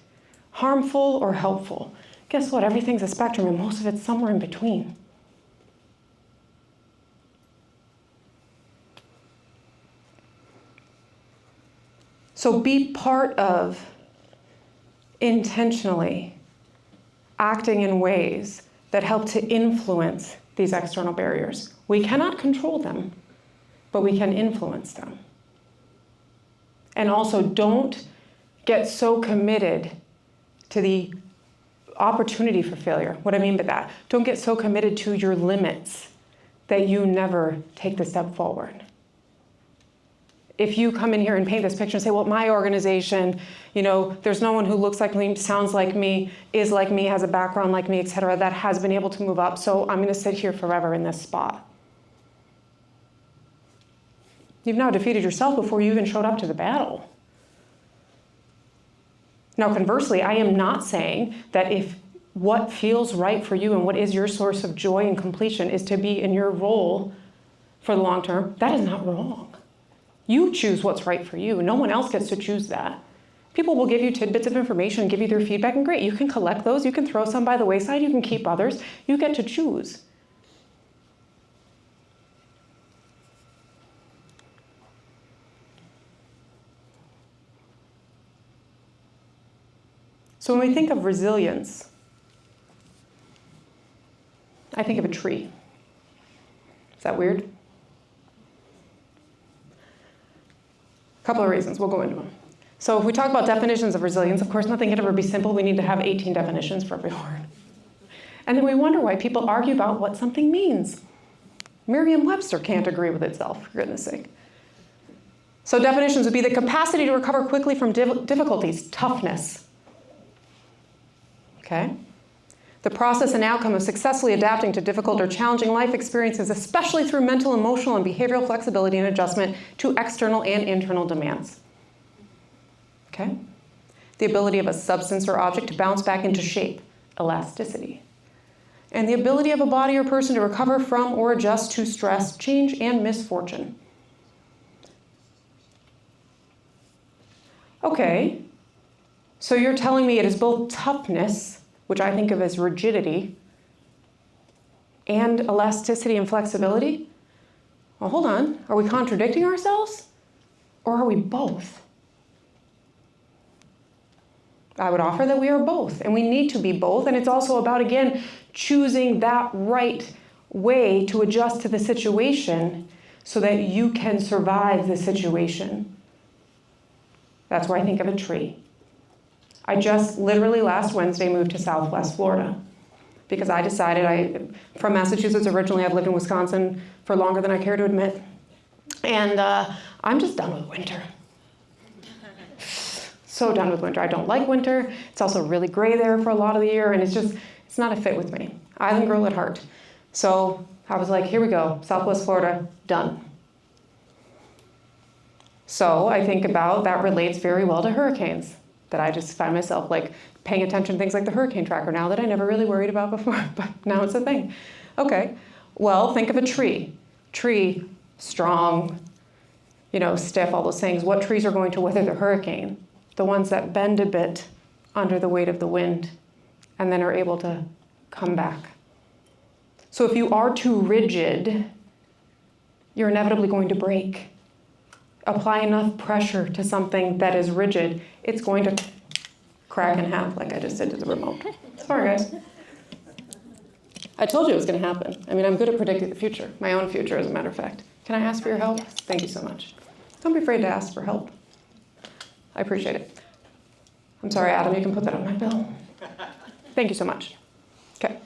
harmful or helpful. Guess what? Everything's a spectrum, and most of it's somewhere in between. So be part of intentionally acting in ways that help to influence these external barriers. We cannot control them, but we can influence them. And also, don't get so committed to the opportunity for failure. What I mean by that, don't get so committed to your limits that you never take the step forward. If you come in here and paint this picture and say, well, my organization, there's no one who looks like me, sounds like me, is like me, has a background like me, et cetera, that has been able to move up, so I'm going to sit here forever in this spot. You've now defeated yourself before you even showed up to the battle. Now, conversely, I am not saying that if what feels right for you and what is your source of joy and completion is to be in your role for the long term, that is not wrong. You choose what's right for you. No one else gets to choose that. People will give you tidbits of information, give you their feedback, and great, you can collect those, you can throw some by the wayside, you can keep others, you get to choose. So when we think of resilience, I think of a tree. Is that weird? A couple of reasons, we'll go into them. So if we talk about definitions of resilience, of course, nothing can ever be simple. We need to have 18 definitions for every word. And then we wonder why people argue about what something means. Merriam-Webster can't agree with itself, for goodness sake. So definitions would be the capacity to recover quickly from difficulties, toughness. Okay? The process and outcome of successfully adapting to difficult or challenging life experiences, especially through mental, emotional, and behavioral flexibility and adjustment to external and internal demands. Okay? The ability of a substance or object to bounce back into shape, elasticity. And the ability of a body or person to recover from or adjust to stress, change, and misfortune. Okay, so you're telling me it is both toughness, which I think of as rigidity, and elasticity and flexibility? Well, hold on. Are we contradicting ourselves? Or are we both? I would offer that we are both, and we need to be both. And it's also about, again, choosing that right way to adjust to the situation so that you can survive the situation. That's where I think of a tree. I just literally last Wednesday moved to Southwest Florida because I decided, from Massachusetts originally, I've lived in Wisconsin for longer than I care to admit. And I'm just done with winter. So done with winter. I don't like winter. It's also really gray there for a lot of the year, and it's not a fit with me. Island girl at heart. So I was like, here we go, Southwest Florida, done. So I think about, that relates very well to hurricanes, that I just find myself like paying attention to things like the hurricane tracker now that I never really worried about before, but now it's a thing. Okay, well, think of a tree. Tree, strong, stiff, all those things. What trees are going to weather the hurricane? The ones that bend a bit under the weight of the wind and then are able to come back. So if you are too rigid, you're inevitably going to break. Apply enough pressure to something that is rigid, it's going to crack in half like I just did to the remote. Sorry, guys. I told you it was going to happen. I mean, I'm good at predicting the future, my own future, as a matter of fact. Can I ask for your help? Yes. Thank you so much. Don't be afraid to ask for help. I appreciate it. I'm sorry, Adam, you can put that on my bill. Thank you so much. Okay,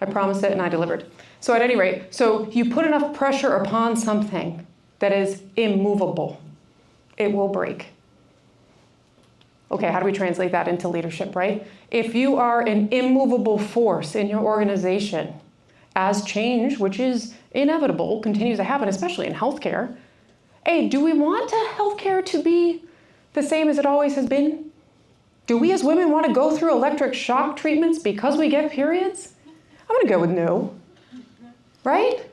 I promised it and I delivered. So at any rate, so you put enough pressure upon something that is immovable, it will break. Okay, how do we translate that into leadership, right? If you are an immovable force in your organization, as change, which is inevitable, continues to happen, especially in healthcare, hey, do we want healthcare to be the same as it always has been? Do we as women want to go through electric shock treatments because we get periods? I'm going to go with no. Right?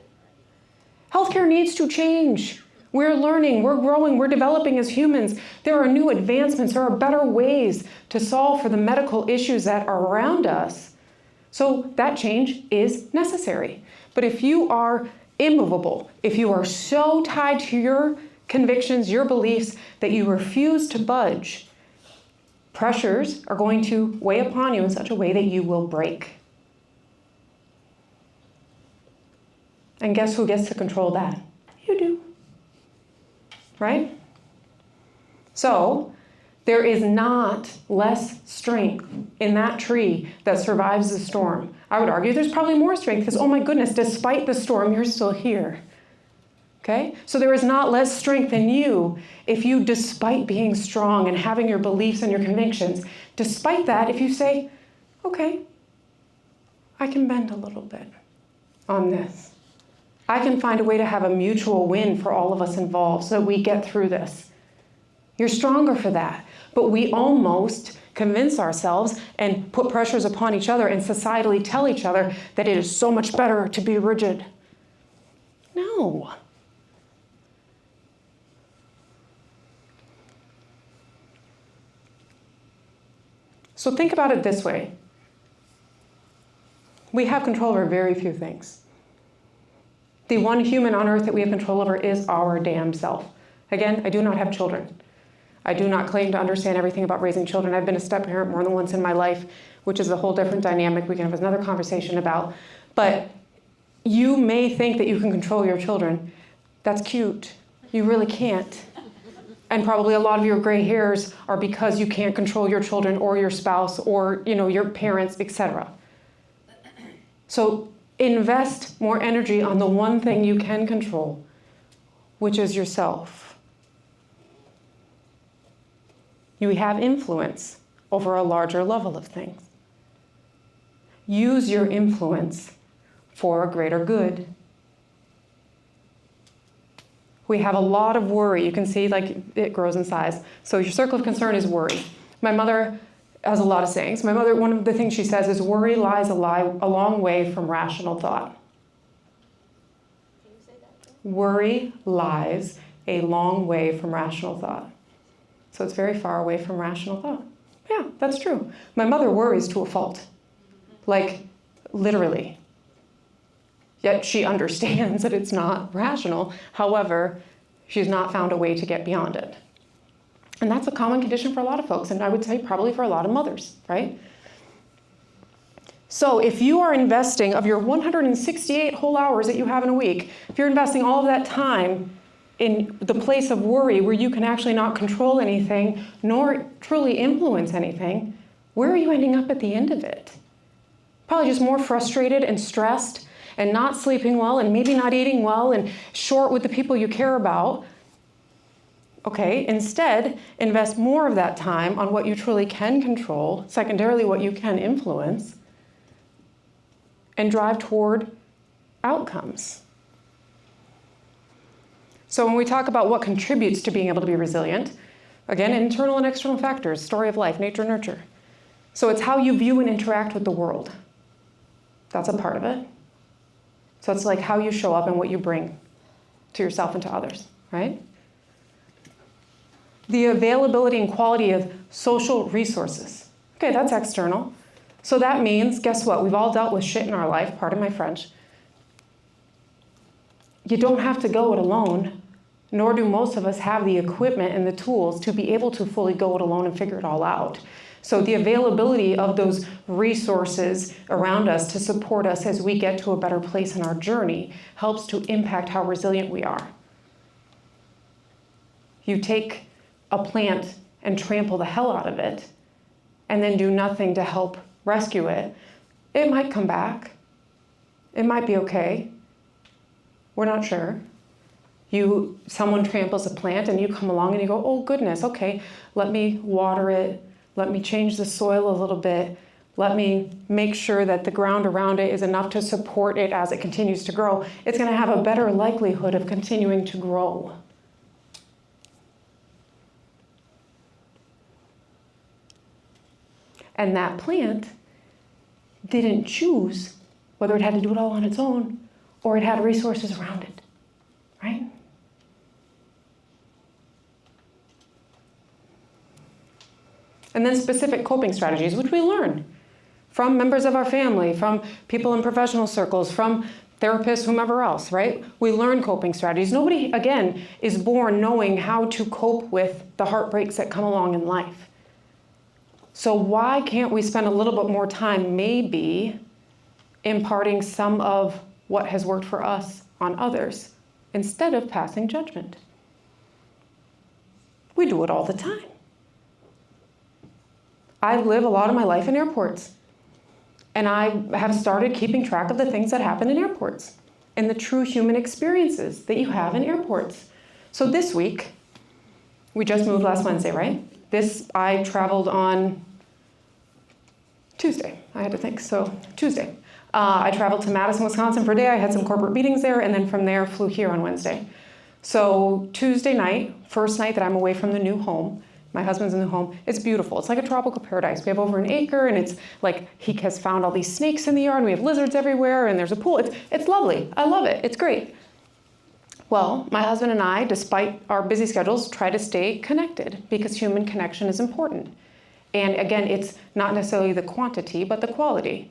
Healthcare needs to change. We're learning, we're growing, we're developing as humans. There are new advancements, there are better ways to solve for the medical issues that are around us. So that change is necessary. But if you are immovable, if you are so tied to your convictions, your beliefs, that you refuse to budge, pressures are going to weigh upon you in such a way that you will break. And guess who gets to control that? You do. Right? So, there is not less strength in that tree that survives the storm. I would argue there's probably more strength because, oh my goodness, despite the storm, you're still here. Okay? So there is not less strength in you if you, despite being strong and having your beliefs and your convictions, despite that, if you say, okay, I can bend a little bit on this. I can find a way to have a mutual win for all of us involved so that we get through this. You're stronger for that. But we almost convince ourselves and put pressures upon each other and societally tell each other that it is so much better to be rigid. No. So think about it this way. We have control over very few things. The one human on earth that we have control over is our damn self. Again, I do not have children. I do not claim to understand everything about raising children. I've been a step parent more than once in my life, which is a whole different dynamic we can have another conversation about. But you may think that you can control your children. That's cute. You really can't. And probably a lot of your gray hairs are because you can't control your children or your spouse or, your parents, etc. So invest more energy on the one thing you can control, which is yourself. You have influence over a larger level of things. Use your influence for a greater good. We have a lot of worry. You can see it grows in size. So your circle of concern is worry. My mother has a lot of sayings. My mother, one of the things she says is worry lies a long way from rational thought. Can you say that? Worry lies a long way from rational thought. So it's very far away from rational thought. Yeah, that's true. My mother worries to a fault. Literally. Yet she understands that it's not rational. However, she's not found a way to get beyond it. And that's a common condition for a lot of folks, and I would say probably for a lot of mothers, right? So if you are investing of your 168 whole hours that you have in a week, if you're investing all of that time in the place of worry where you can actually not control anything, nor truly influence anything, where are you ending up at the end of it? Probably just more frustrated and stressed and not sleeping well and maybe not eating well and short with the people you care about. Okay, instead, invest more of that time on what you truly can control, secondarily what you can influence, and drive toward outcomes. So when we talk about what contributes to being able to be resilient, again, internal and external factors, story of life, nature, nurture. So it's how you view and interact with the world. That's a part of it. So it's like how you show up and what you bring to yourself and to others, right? The availability and quality of social resources. Okay, that's external. So that means, guess what? We've all dealt with shit in our life, pardon my French. You don't have to go it alone, nor do most of us have the equipment and the tools to be able to fully go it alone and figure it all out. So the availability of those resources around us to support us as we get to a better place in our journey helps to impact how resilient we are. You take a plant and trample the hell out of it and then do nothing to help rescue it, it might come back. It might be okay. We're not sure. Someone tramples a plant and you come along and you go, oh goodness, okay, let me water it. Let me change the soil a little bit. Let me make sure that the ground around it is enough to support it as it continues to grow. It's going to have a better likelihood of continuing to grow. And that plant didn't choose whether it had to do it all on its own or it had resources around it, right? And then specific coping strategies, which we learn from members of our family, from people in professional circles, from therapists, whomever else, right? We learn coping strategies. Nobody, again, is born knowing how to cope with the heartbreaks that come along in life. So why can't we spend a little bit more time maybe imparting some of what has worked for us on others instead of passing judgment? We do it all the time. I live a lot of my life in airports, and I have started keeping track of the things that happen in airports and the true human experiences that you have in airports. So this week, we just moved last Wednesday, right? I traveled on Tuesday, I had to think, so Tuesday. I traveled to Madison, Wisconsin for a day. I had some corporate meetings there, and then from there flew here on Wednesday. So Tuesday night, first night that I'm away from the new home, my husband's in the home. It's beautiful. It's like a tropical paradise. We have over an acre, and it's like he has found all these snakes in the yard, and we have lizards everywhere, and there's a pool. It's lovely. I love it. It's great. Well, my husband and I, despite our busy schedules, try to stay connected because human connection is important. And again, it's not necessarily the quantity, but the quality.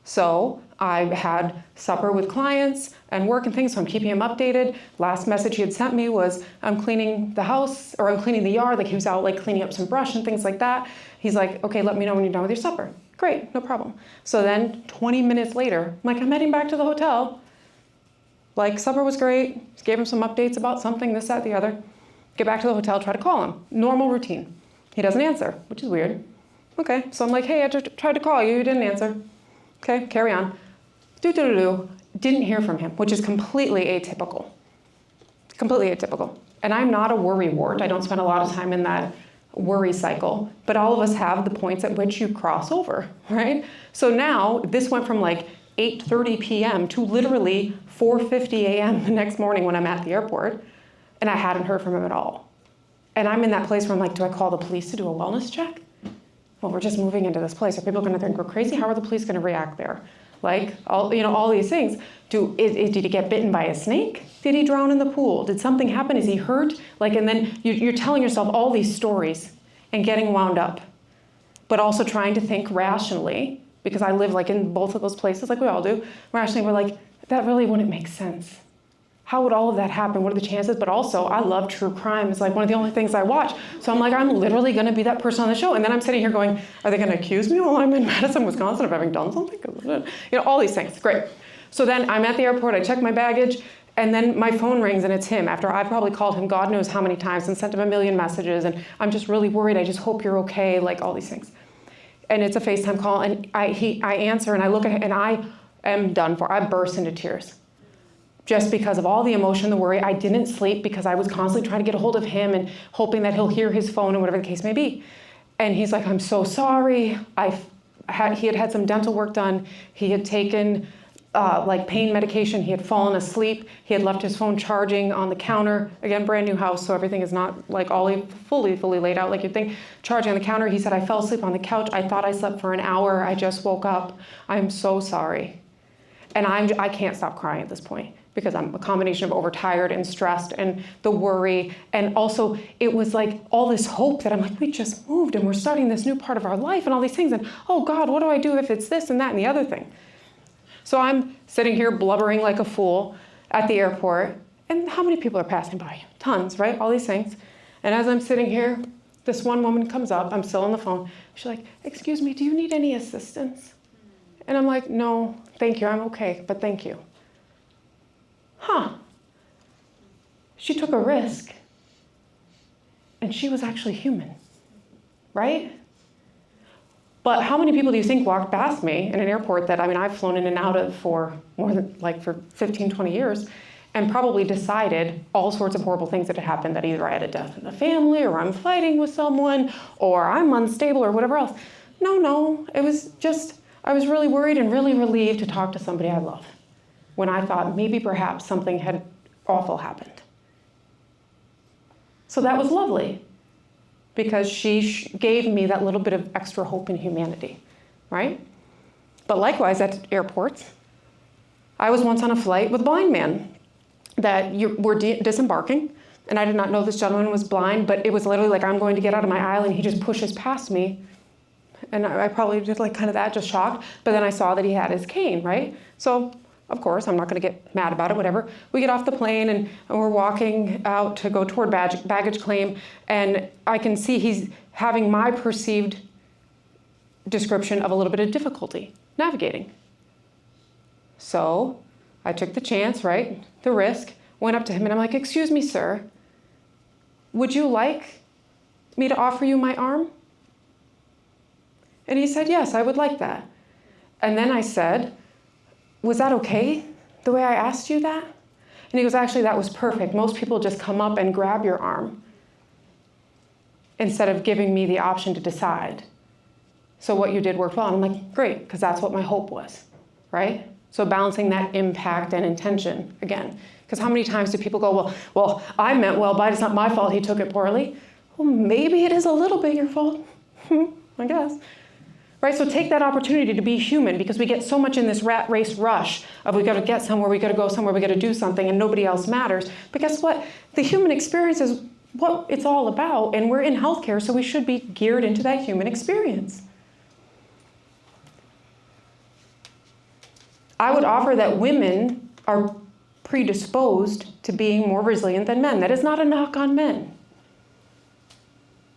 So I had supper with clients and work and things, so I'm keeping him updated. Last message he had sent me was, I'm cleaning the house, or I'm cleaning the yard. Like he was out like cleaning up some brush and things like that. He's like, okay, let me know when you're done with your supper. Great, no problem. So then 20 minutes later, I'm like, I'm heading back to the hotel. Like supper was great, just gave him some updates about something, this, that, the other. Get back to the hotel, try to call him. Normal routine. He doesn't answer, which is weird. Okay, so I'm like, hey, I just tried to call you, you didn't answer. Okay, carry on. Didn't hear from him, which is completely atypical. Completely atypical. And I'm not a worry wart. I don't spend a lot of time in that worry cycle, but all of us have the points at which you cross over, right? So now this went from like 8:30 p.m. to literally 4:50 a.m. the next morning when I'm at the airport, and I hadn't heard from him at all. And I'm in that place where I'm like, do I call the police to do a wellness check? Well, we're just moving into this place. Are people going to think we're crazy? How are the police going to react there? Like, all these things. Did he get bitten by a snake? Did he drown in the pool? Did something happen? Is he hurt? Like, and then you're telling yourself all these stories and getting wound up, but also trying to think rationally, because I live like in both of those places, like we all do. Rationally, we're like, that really wouldn't make sense. How would all of that happen? What are the chances? But also, I love true crime. It's like one of the only things I watch. So I'm like, I'm literally going to be that person on the show. And then I'm sitting here going, are they going to accuse me while I'm in Madison, Wisconsin of having done something? All these things. Great. So then I'm at the airport. I check my baggage. And then my phone rings and it's him after I've probably called him God knows how many times and sent him a million messages. And I'm just really worried. I just hope you're okay. Like all these things. And it's a FaceTime call. And I answer and I look at him and I am done for. I burst into tears. Just because of all the emotion, the worry. I didn't sleep because I was constantly trying to get a hold of him and hoping that he'll hear his phone and whatever the case may be. And he's like, I'm so sorry. He had had some dental work done. He had taken like pain medication. He had fallen asleep. He had left his phone charging on the counter. Again, brand new house, so everything is not like all fully laid out like you'd think. Charging on the counter. He said, I fell asleep on the couch. I thought I slept for an hour. I just woke up. I'm so sorry. And I can't stop crying at this point, because I'm a combination of overtired and stressed and the worry. And also it was like all this hope that I'm like, we just moved and we're starting this new part of our life and all these things. And oh God, what do I do if it's this and that and the other thing? So I'm sitting here blubbering like a fool at the airport. And how many people are passing by? Tons, right? All these things. And as I'm sitting here, this one woman comes up. I'm still on the phone. She's like, excuse me, do you need any assistance? And I'm like, no, thank you. I'm okay, but thank you. She took a risk, and she was actually human, right? But how many people do you think walked past me in an airport that, I've flown in and out of for more than, for 15, 20 years, and probably decided all sorts of horrible things that had happened, that either I had a death in the family, or I'm fighting with someone, or I'm unstable, or whatever else. No, it was just, I was really worried and really relieved to talk to somebody I love, when I thought maybe perhaps something had awful happened. So that was lovely, because she gave me that little bit of extra hope and humanity, right? But likewise at airports, I was once on a flight with a blind man that we're disembarking, and I did not know this gentleman was blind, but it was literally like, I'm going to get out of my aisle, and he just pushes past me. And I probably did like kind of that, just shocked. But then I saw that he had his cane, right? So, of course, I'm not going to get mad about it, whatever. We get off the plane and we're walking out to go toward baggage claim. And I can see he's having my perceived description of a little bit of difficulty navigating. So I took the chance, right? The risk, went up to him and I'm like, excuse me, sir, would you like me to offer you my arm? And he said, yes, I would like that. And then I said, was that okay, the way I asked you that? And he goes, actually, that was perfect. Most people just come up and grab your arm instead of giving me the option to decide. So what you did worked well. And I'm like, great, because that's what my hope was, right? So balancing that impact and intention again. Because how many times do people go, well, I meant well, but it's not my fault he took it poorly. Well, maybe it is a little bit your fault, I guess. Right, so take that opportunity to be human, because we get so much in this rat race rush of we got to get somewhere, we got to go somewhere, we got to do something, and nobody else matters. But guess what? The human experience is what it's all about, and we're in healthcare, so we should be geared into that human experience. I would offer that women are predisposed to being more resilient than men. That is not a knock on men.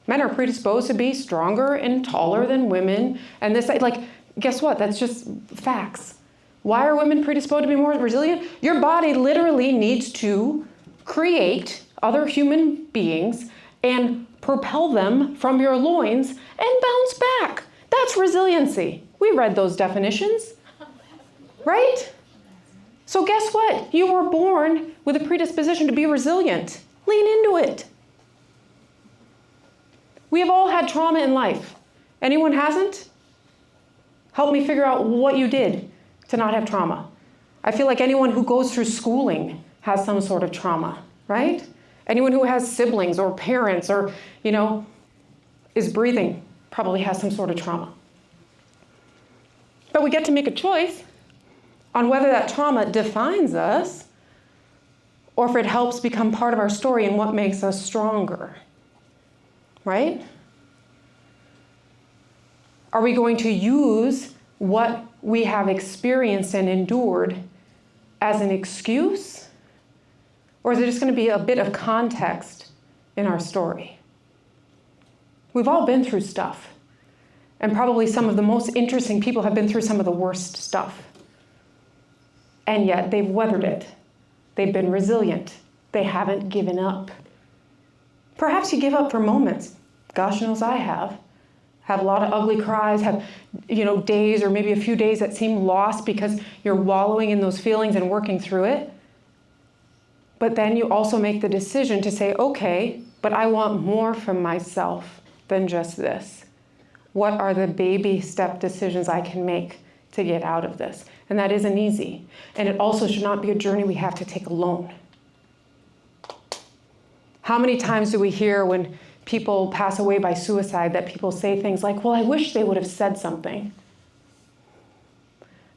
Men are predisposed to be stronger and taller than women, and this, like, guess what? That's just facts. Why are women predisposed to be more resilient? Your body literally needs to create other human beings and propel them from your loins and bounce back. That's resiliency. We read those definitions, right? So guess what? You were born with a predisposition to be resilient. Lean into it. We have all had trauma in life. Anyone hasn't? Help me figure out what you did to not have trauma. I feel like anyone who goes through schooling has some sort of trauma, right? Anyone who has siblings or parents or, is breathing probably has some sort of trauma. But we get to make a choice on whether that trauma defines us or if it helps become part of our story and what makes us stronger, right? Are we going to use what we have experienced and endured as an excuse? Or is it just going to be a bit of context in our story? We've all been through stuff. And probably some of the most interesting people have been through some of the worst stuff. And yet they've weathered it. They've been resilient. They haven't given up. Perhaps you give up for moments. Gosh knows I have. Have a lot of ugly cries, have, days or maybe a few days that seem lost because you're wallowing in those feelings and working through it. But then you also make the decision to say, okay, but I want more from myself than just this. What are the baby step decisions I can make to get out of this? And that isn't easy. And it also should not be a journey we have to take alone. How many times do we hear when people pass away by suicide that people say things like, well, I wish they would have said something.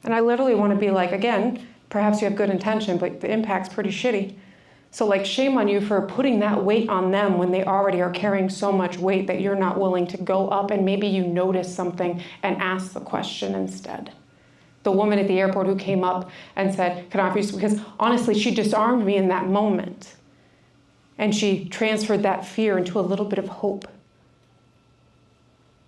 And I literally want to be like, again, perhaps you have good intention, but the impact's pretty shitty. So shame on you for putting that weight on them when they already are carrying so much weight that you're not willing to go up and maybe you notice something and ask the question instead. The woman at the airport who came up and said, can I offer you some? Because honestly, she disarmed me in that moment. And she transferred that fear into a little bit of hope.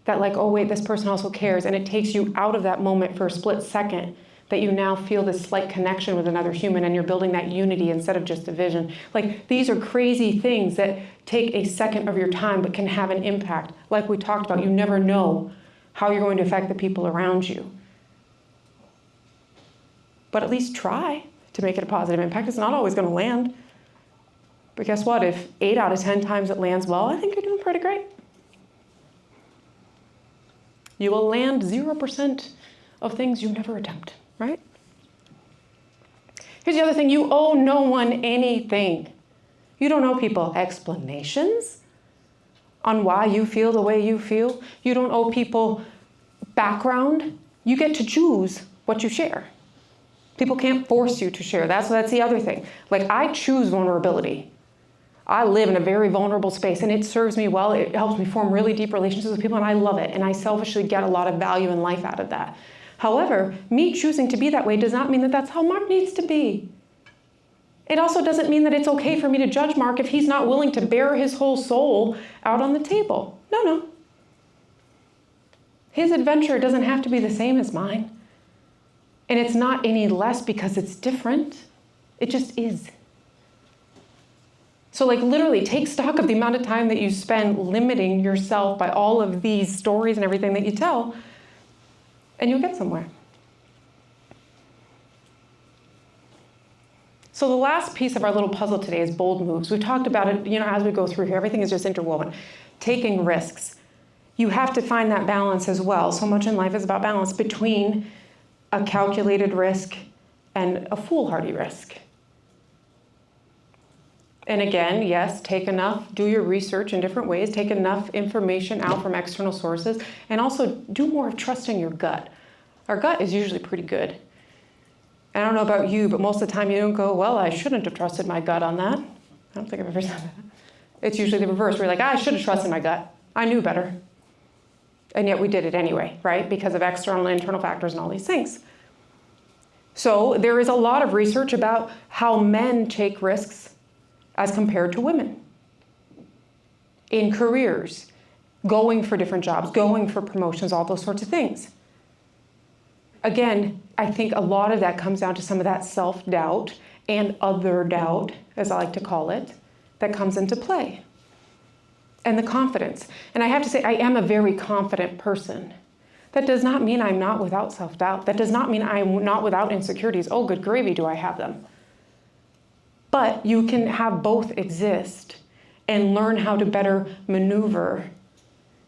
That oh wait, this person also cares. And it takes you out of that moment for a split second that you now feel this slight connection with another human and you're building that unity instead of just division. These are crazy things that take a second of your time but can have an impact. Like we talked about, you never know how you're going to affect the people around you. But at least try to make it a positive impact. It's not always going to land. But guess what? If 8 out of 10 times it lands well, I think you're doing pretty great. You will land 0% of things you never attempt, right? Here's the other thing. You owe no one anything. You don't owe people explanations on why you feel the way you feel. You don't owe people background. You get to choose what you share. People can't force you to share. That's the other thing. I choose vulnerability. I live in a very vulnerable space and it serves me well. It helps me form really deep relationships with people and I love it. And I selfishly get a lot of value in life out of that. However, me choosing to be that way does not mean that that's how Mark needs to be. It also doesn't mean that it's okay for me to judge Mark if he's not willing to bear his whole soul out on the table. No. His adventure doesn't have to be the same as mine. And it's not any less because it's different. It just is. So literally take stock of the amount of time that you spend limiting yourself by all of these stories and everything that you tell, and you'll get somewhere. So the last piece of our little puzzle today is bold moves. We've talked about it, as we go through here, everything is just interwoven. Taking risks. You have to find that balance as well. So much in life is about balance between a calculated risk and a foolhardy risk. And again, yes, take enough, do your research in different ways, take enough information out from external sources, and also do more of trusting your gut. Our gut is usually pretty good. I don't know about you, but most of the time you don't go, well, I shouldn't have trusted my gut on that. I don't think I've ever said that. It's usually the reverse. We're like, I should have trusted my gut. I knew better. And yet we did it anyway, right? Because of external and internal factors and all these things. So there is a lot of research about how men take risks as compared to women in careers, going for different jobs, going for promotions, all those sorts of things. Again, I think a lot of that comes down to some of that self-doubt and other doubt, as I like to call it, that comes into play. And the confidence. And I have to say, I am a very confident person. That does not mean I'm not without self-doubt. That does not mean I'm not without insecurities. Oh, good gravy, do I have them? But you can have both exist and learn how to better maneuver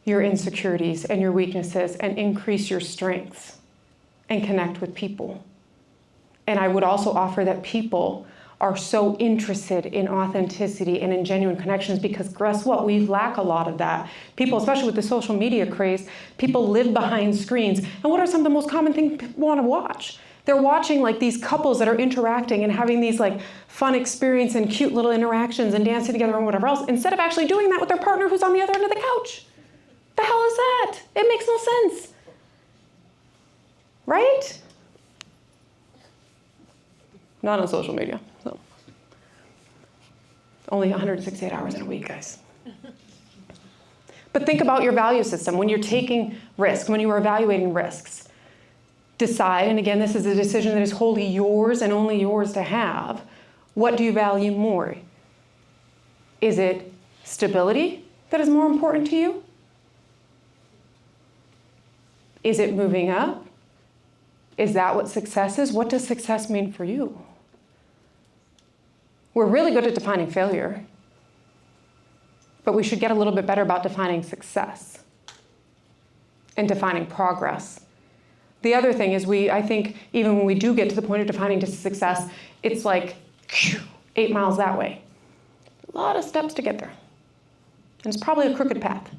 your insecurities and your weaknesses and increase your strengths and connect with people. And I would also offer that people are so interested in authenticity and in genuine connections because guess what? We lack a lot of that. People, especially with the social media craze, people live behind screens. And what are some of the most common things people want to watch? They're watching like these couples that are interacting and having these like fun experience and cute little interactions and dancing together and whatever else, instead of actually doing that with their partner who's on the other end of the couch. The hell is that? It makes no sense. Right? Not on social media. So. Only 168 hours in a week, guys. But think about your value system when you're taking risks, when you are evaluating risks. Decide, and again, this is a decision that is wholly yours and only yours to have. What do you value more? Is it stability that is more important to you? Is it moving up? Is that what success is? What does success mean for you? We're really good at defining failure, but we should get a little bit better about defining success and defining progress. The other thing is I think even when we do get to the point of defining success, it's like 8 miles that way. A lot of steps to get there. And it's probably a crooked path.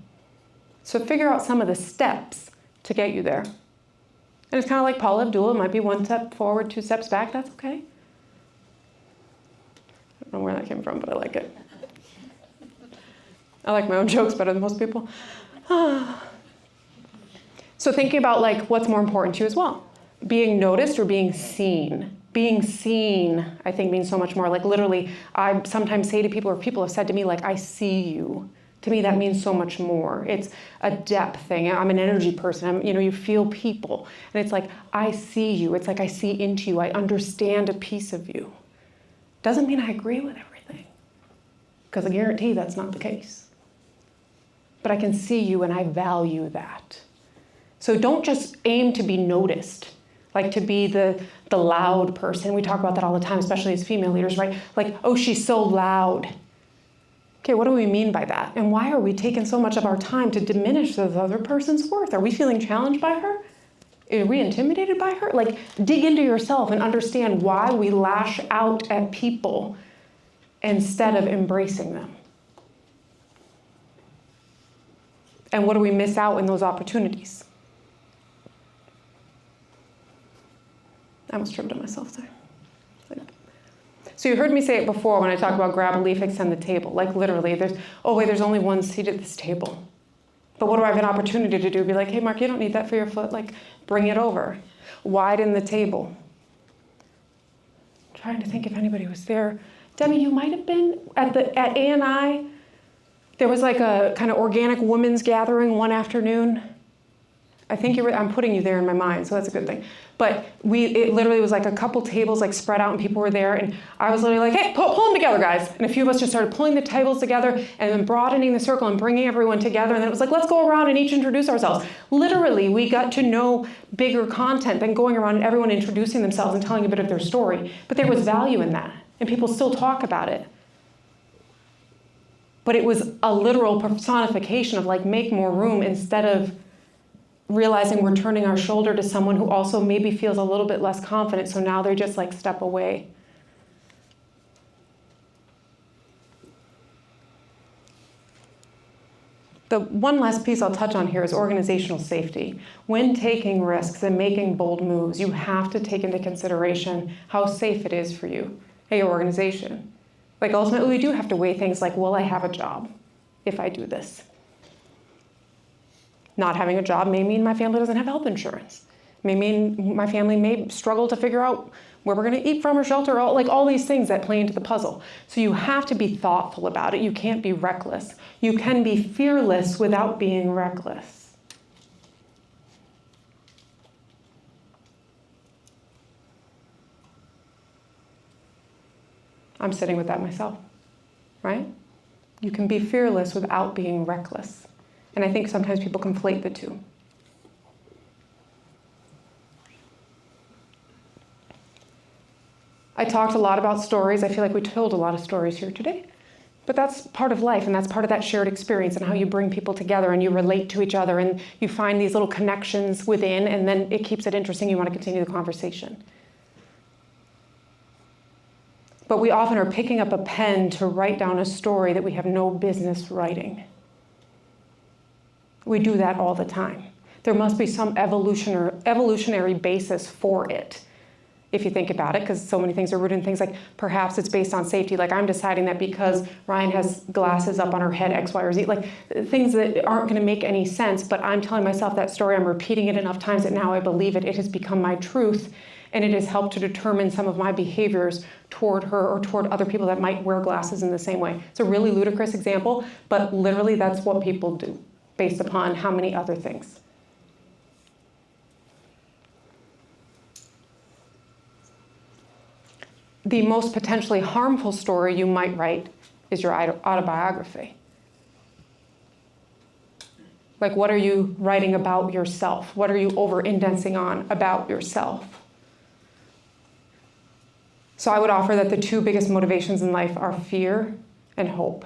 So figure out some of the steps to get you there. And it's kind of like Paula Abdul. It might be 1 step forward, 2 steps back. That's okay. I don't know where that came from, but I like it. I like my own jokes better than most people. So thinking about like what's more important to you as well. Being noticed or being seen. Being seen, I think, means so much more. Like literally, I sometimes say to people, or people have said to me, like, I see you. To me, that means so much more. It's a depth thing. I'm an energy person. You feel people. And it's like, I see you. It's like I see into you. I understand a piece of you. Doesn't mean I agree with everything. Because I guarantee that's not the case. But I can see you and I value that. So don't just aim to be noticed, like to be the loud person. We talk about that all the time, especially as female leaders, right? Like, oh, she's so loud. Okay, what do we mean by that? And why are we taking so much of our time to diminish the other person's worth? Are we feeling challenged by her? Are we intimidated by her? Like, dig into yourself and understand why we lash out at people instead of embracing them. And what do we miss out in those opportunities? I almost tripped on myself there. So you heard me say it before when I talk about grab a leaf, extend the table. Like literally, there's only one seat at this table. But what do I have an opportunity to do? Be like, hey, Mark, you don't need that for your foot. Like, bring it over. Widen the table. I'm trying to think if anybody was there. Debbie, you might have been at A&I. There was like a kind of organic women's gathering one afternoon. I think I'm putting you there in my mind, so that's a good thing. But it literally was like a couple tables like spread out and people were there, and I was literally like, hey, pull them together, guys. And a few of us just started pulling the tables together and then broadening the circle and bringing everyone together. And then it was like, let's go around and each introduce ourselves. Literally, we got to know bigger content than going around and everyone introducing themselves and telling a bit of their story. But there was value in that, and people still talk about it. But it was a literal personification of like, make more room, instead of realizing we're turning our shoulder to someone who also maybe feels a little bit less confident, so now they just like step away. The one last piece I'll touch on here is organizational safety. When taking risks and making bold moves, you have to take into consideration how safe it is for you and your organization. Like ultimately we do have to weigh things like, will I have a job if I do this? Not having a job may mean my family doesn't have health insurance. May mean my family may struggle to figure out where we're going to eat from or shelter, like all these things that play into the puzzle. So you have to be thoughtful about it. You can't be reckless. You can be fearless without being reckless. I'm sitting with that myself, right? You can be fearless without being reckless. And I think sometimes people conflate the two. I talked a lot about stories. I feel like we told a lot of stories here today. But that's part of life, and that's part of that shared experience and how you bring people together and you relate to each other and you find these little connections within, and then it keeps it interesting. You want to continue the conversation. But we often are picking up a pen to write down a story that we have no business writing. We do that all the time. There must be some evolutionary basis for it, if you think about it, because so many things are rooted in things like perhaps it's based on safety. Like I'm deciding that because Ryan has glasses up on her head, X, Y, or Z, like things that aren't going to make any sense, but I'm telling myself that story, I'm repeating it enough times that now I believe it. It has become my truth, and it has helped to determine some of my behaviors toward her or toward other people that might wear glasses in the same way. It's a really ludicrous example, but literally that's what people do based upon how many other things. The most potentially harmful story you might write is your autobiography. Like, what are you writing about yourself? What are you over-indexing on about yourself? So I would offer that the two biggest motivations in life are fear and hope.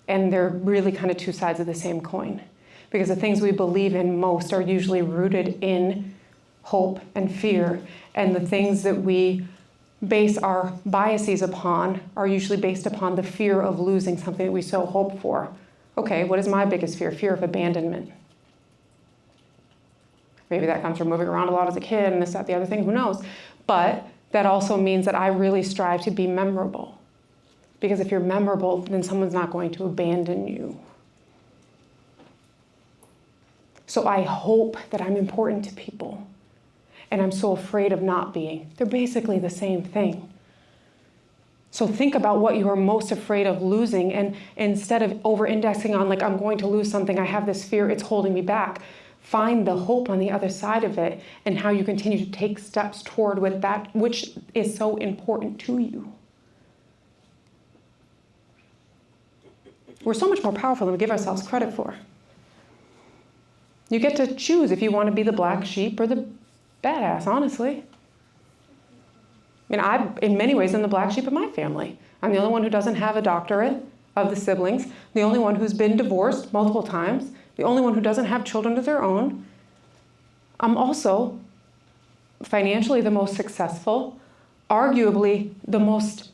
And they're really kind of two sides of the same coin. Because the things we believe in most are usually rooted in hope and fear, and the things that we base our biases upon are usually based upon the fear of losing something that we so hope for. Okay, what is my biggest fear? Fear of abandonment. Maybe that comes from moving around a lot as a kid and this, that, the other thing, who knows? But that also means that I really strive to be memorable. Because if you're memorable, then someone's not going to abandon you. So I hope that I'm important to people. And I'm so afraid of not being. They're basically the same thing. So think about what you are most afraid of losing, and instead of over-indexing on like, I'm going to lose something, I have this fear, it's holding me back, find the hope on the other side of it and how you continue to take steps toward with that which is so important to you. We're so much more powerful than we give ourselves credit for. You get to choose if you want to be the black sheep or the badass, honestly. I mean, in many ways, I'm the black sheep of my family. I'm the only one who doesn't have a doctorate of the siblings, the only one who's been divorced multiple times, the only one who doesn't have children of their own. I'm also financially the most successful, arguably the most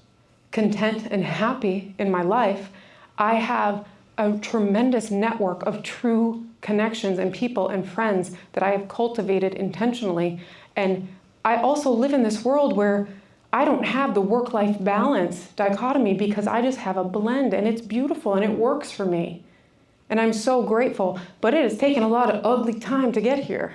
content and happy in my life. I have a tremendous network of true connections and people and friends that I have cultivated intentionally. And I also live in this world where I don't have the work-life balance dichotomy because I just have a blend, and it's beautiful and it works for me. And I'm so grateful, but it has taken a lot of ugly time to get here.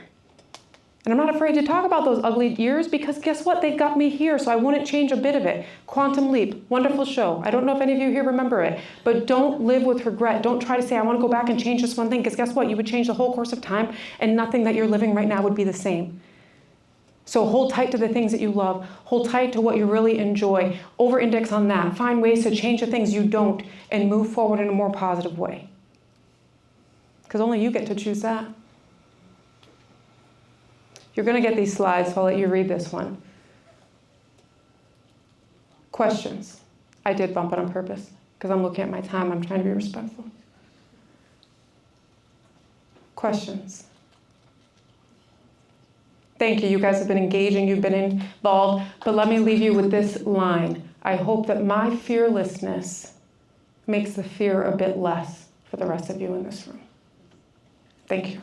And I'm not afraid to talk about those ugly years because guess what? They got me here, so I wouldn't change a bit of it. Quantum Leap, wonderful show. I don't know if any of you here remember it, but don't live with regret. Don't try to say, I want to go back and change this one thing, because guess what? You would change the whole course of time and nothing that you're living right now would be the same. So hold tight to the things that you love. Hold tight to what you really enjoy. Over-index on that. Find ways to change the things you don't and move forward in a more positive way. Because only you get to choose that. You're going to get these slides, so I'll let you read this one. Questions. I did bump it on purpose because I'm looking at my time. I'm trying to be respectful. Questions. Thank you. You guys have been engaging. You've been involved. But let me leave you with this line. I hope that my fearlessness makes the fear a bit less for the rest of you in this room. Thank you.